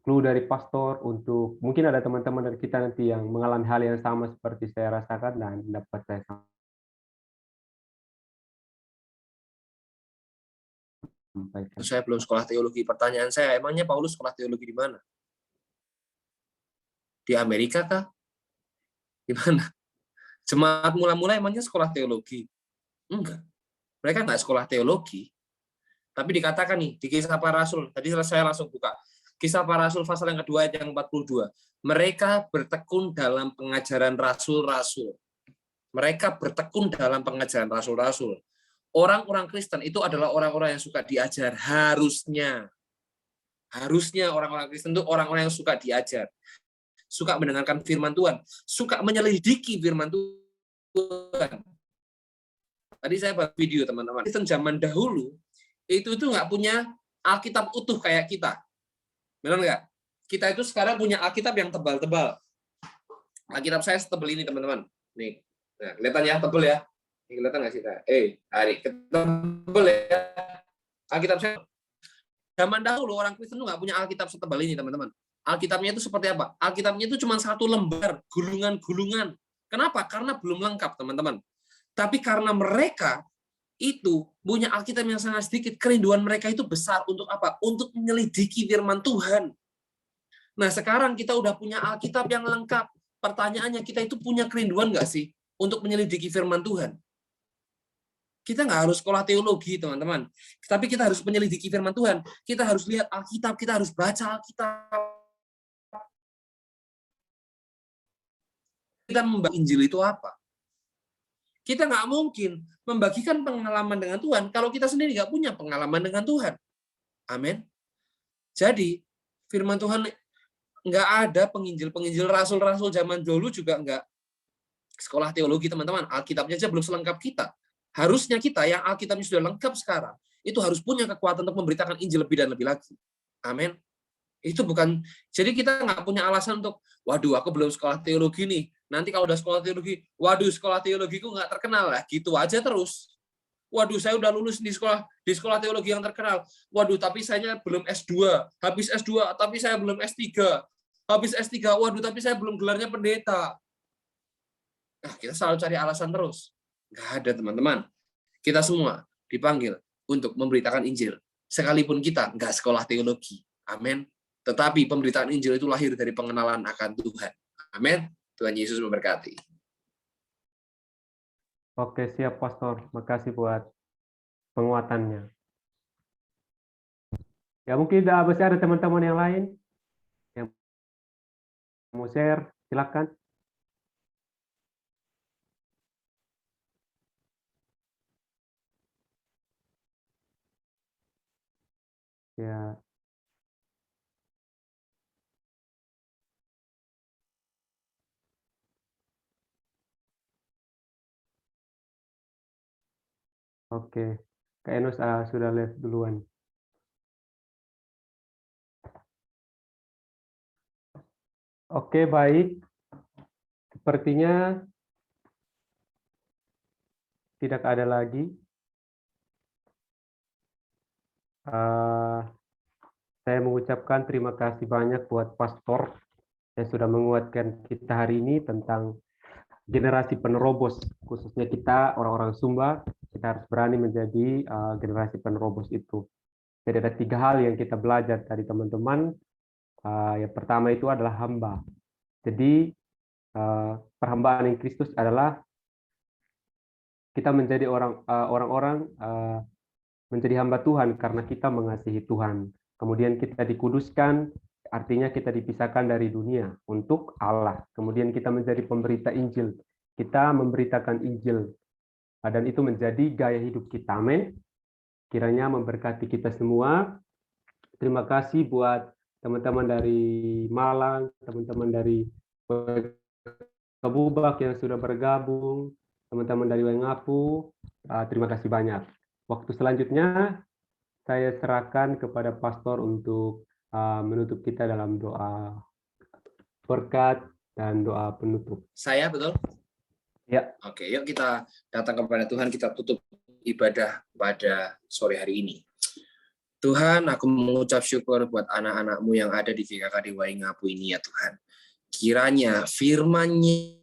clue dari Pastor untuk, mungkin ada teman-teman dari kita nanti yang mengalami hal yang sama seperti saya rasakan dan dapat saya sampaikan. Saya belum sekolah teologi. Pertanyaan saya, emangnya Paulus sekolah teologi di mana? Di Amerika kah? Di mana? Jemaat mula-mula emangnya sekolah teologi? Enggak. Mereka enggak sekolah teologi. Tapi dikatakan nih, di Kisah Para Rasul, tadi saya langsung buka. Kisah Para Rasul pasal yang kedua ayat yang 42. Mereka bertekun dalam pengajaran rasul-rasul. Mereka bertekun dalam pengajaran rasul-rasul. Orang-orang Kristen itu adalah orang-orang yang suka diajar, harusnya. Harusnya orang-orang Kristen itu orang-orang yang suka diajar. Suka mendengarkan firman Tuhan, suka menyelidiki firman Tuhan. Tadi saya buat video, teman-teman. Kristen zaman dahulu, itu nggak punya Alkitab utuh kayak kita. Benar nggak? Kita itu sekarang punya Alkitab yang tebal-tebal. Alkitab saya setebal ini, teman-teman. Nih, nah, kelihatan ya, tebal ya. Ini kelihatan nggak sih? Hari ketebel ya. Alkitab saya. Zaman dahulu orang Kristen itu nggak punya Alkitab setebal ini, teman-teman. Alkitabnya itu seperti apa? Alkitabnya itu cuma satu lembar, gulungan-gulungan. Kenapa? Karena belum lengkap, teman-teman. Tapi karena mereka itu punya Alkitab yang sangat sedikit, kerinduan mereka itu besar untuk apa? Untuk menyelidiki firman Tuhan. Nah, sekarang kita udah punya Alkitab yang lengkap. Pertanyaannya, kita itu punya kerinduan nggak sih untuk menyelidiki firman Tuhan? Kita nggak harus sekolah teologi, teman-teman. Tapi kita harus menyelidiki firman Tuhan. Kita harus lihat Alkitab, kita harus baca Alkitab. Kita membagikan Injil itu apa? Kita nggak mungkin membagikan pengalaman dengan Tuhan kalau kita sendiri nggak punya pengalaman dengan Tuhan. Amin. Jadi, firman Tuhan nggak ada penginjil rasul-rasul zaman dulu juga nggak sekolah teologi, teman-teman. Alkitabnya aja belum selengkap kita. Harusnya kita yang Alkitabnya sudah lengkap sekarang, itu harus punya kekuatan untuk memberitakan Injil lebih dan lebih lagi. Amin. Itu bukan, jadi kita nggak punya alasan untuk, waduh aku belum sekolah teologi nih, nanti kalau udah sekolah teologi, waduh sekolah teologiku nggak terkenal lah, gitu aja terus. Waduh saya udah lulus di sekolah teologi yang terkenal, waduh tapi saya belum S2, habis S2 tapi saya belum S3, habis S3, waduh tapi saya belum gelarnya pendeta. Nah, kita selalu cari alasan terus. Nggak ada teman-teman. Kita semua dipanggil untuk memberitakan Injil. Sekalipun kita nggak sekolah teologi. Amin. Tetapi pemberitaan Injil itu lahir dari pengenalan akan Tuhan. Amin. Tuhan Yesus memberkati. Oke, siap Pastor. Makasih buat penguatannya. Ya mungkin masih ada teman-teman yang lain yang mau share, silakan. Ya. Oke. Kak Enos sudah live duluan. Oke, baik. Sepertinya tidak ada lagi. Saya mengucapkan terima kasih banyak buat Pastor yang sudah menguatkan kita hari ini tentang generasi penerobos, khususnya kita orang-orang Sumba, kita harus berani menjadi generasi penerobos itu. Jadi ada 3 hal yang kita belajar dari teman-teman. Yang pertama itu adalah hamba. Jadi perhambaan yang Kristus adalah kita menjadi orang-orang menjadi hamba Tuhan karena kita mengasihi Tuhan. Kemudian kita dikuduskan, artinya kita dipisahkan dari dunia untuk Allah. Kemudian kita menjadi pemberita Injil. Kita memberitakan Injil. Dan itu menjadi gaya hidup kita. Amin. Kiranya memberkati kita semua. Terima kasih buat teman-teman dari Malang, teman-teman dari Kebubak yang sudah bergabung, teman-teman dari Wengapu. Terima kasih banyak. Waktu selanjutnya saya serahkan kepada Pastor untuk menutup kita dalam doa berkat dan doa penutup. Saya betul? Ya. Oke, yuk kita datang kepada Tuhan, kita tutup ibadah pada sore hari ini. Tuhan, aku mengucap syukur buat anak-anak-Mu yang ada di GKKD Waingapu ini ya Tuhan. Kiranya firman-Nya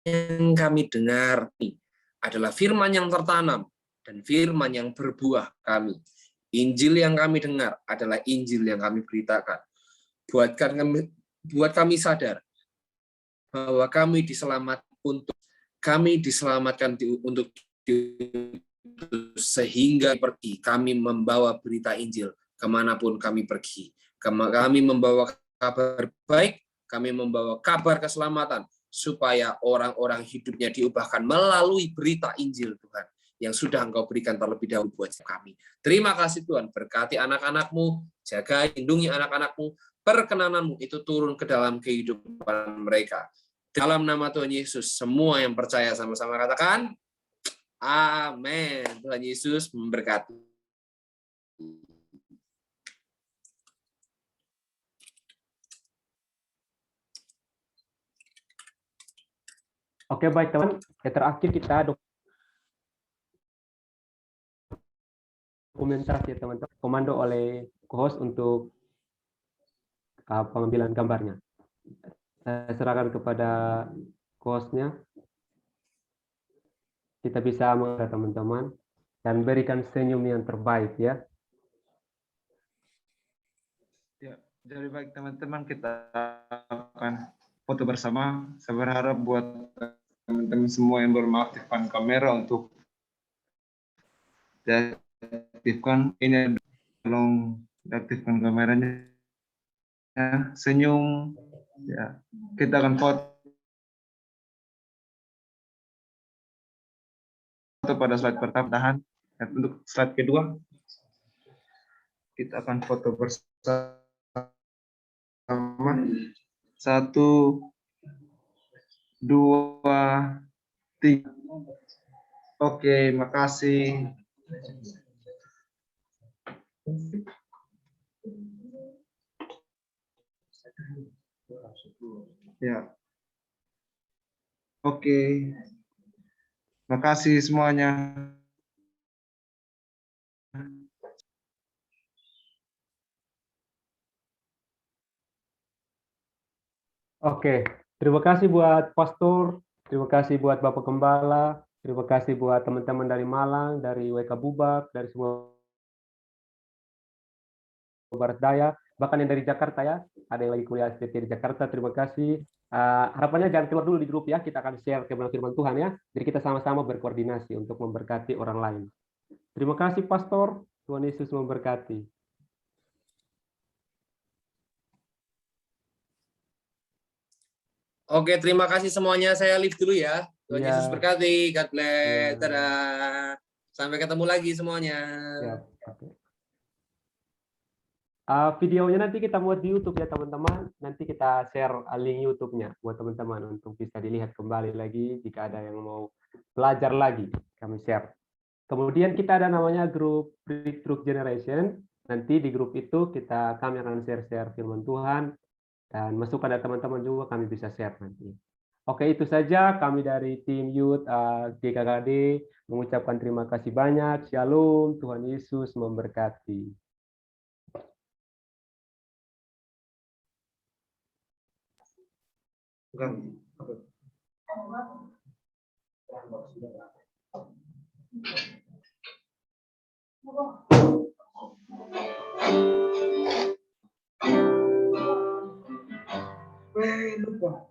yang kami dengar ini adalah firman yang tertanam dan firman yang berbuah kami. Injil yang kami dengar adalah Injil yang kami beritakan. Buat kami sadar bahwa kami diselamatkan untuk sehingga pergi kami membawa berita Injil kemanapun kami pergi. Kami membawa kabar baik, kami membawa kabar keselamatan supaya orang-orang hidupnya diubahkan melalui berita Injil Tuhan yang sudah Engkau berikan terlebih dahulu buat kami. Terima kasih Tuhan, berkati anak-anak-Mu, jaga, lindungi anak-anak-Mu, perkenanan-Mu itu turun ke dalam kehidupan mereka. Dalam nama Tuhan Yesus, semua yang percaya sama-sama katakan, amin. Tuhan Yesus memberkati. Oke, baik teman. Yang terakhir kita dokumentasi teman-teman. Komando oleh host untuk pengambilan gambarnya. Saya serahkan kepada hostnya. Kita bisa melihat teman-teman dan berikan senyum yang terbaik ya. Ya, jadi baik teman-teman, kita akan foto bersama. Saya berharap buat teman-teman semua yang belum aktifkan kamera untuk diaktifkan. Ini tolong diaktifkan kameranya. Ya, senyum. Ya, kita akan foto pada slide pertama. Tahan. Dan untuk slide kedua, kita akan foto bersama. 1, 2, 3. Oke, makasih. Ya. Oke. Terima kasih semuanya. Oke, terima kasih buat Pastor, terima kasih buat Bapak Gembala, terima kasih buat teman-teman dari Malang, dari WK Bubak, dari semua Barat Daya, bahkan yang dari Jakarta ya, ada yang lagi kuliah SPT di Jakarta, terima kasih. Harapannya jangan keluar dulu di grup ya, kita akan share kebenaran firman Tuhan ya, jadi kita sama-sama berkoordinasi untuk memberkati orang lain. Terima kasih Pastor, Tuhan Yesus memberkati. Oke, terima kasih semuanya. Saya live dulu ya. Tuhan Iya. Yesus berkati. God bless. Iya. Dadah. Sampai ketemu lagi semuanya. Ya, oke. Videonya nanti kita buat di YouTube ya teman-teman. Nanti kita share link YouTube-nya buat teman-teman untuk bisa dilihat kembali lagi jika ada yang mau belajar lagi. Kami share. Kemudian kita ada namanya grup Breakthrough Generation. Nanti di grup itu kami akan share-share firman Tuhan dan masukan dari teman-teman juga kami bisa share nanti. Oke, itu saja kami dari tim Youth GKKD mengucapkan terima kasih banyak. Shalom, Tuhan Yesus memberkati. Lupa.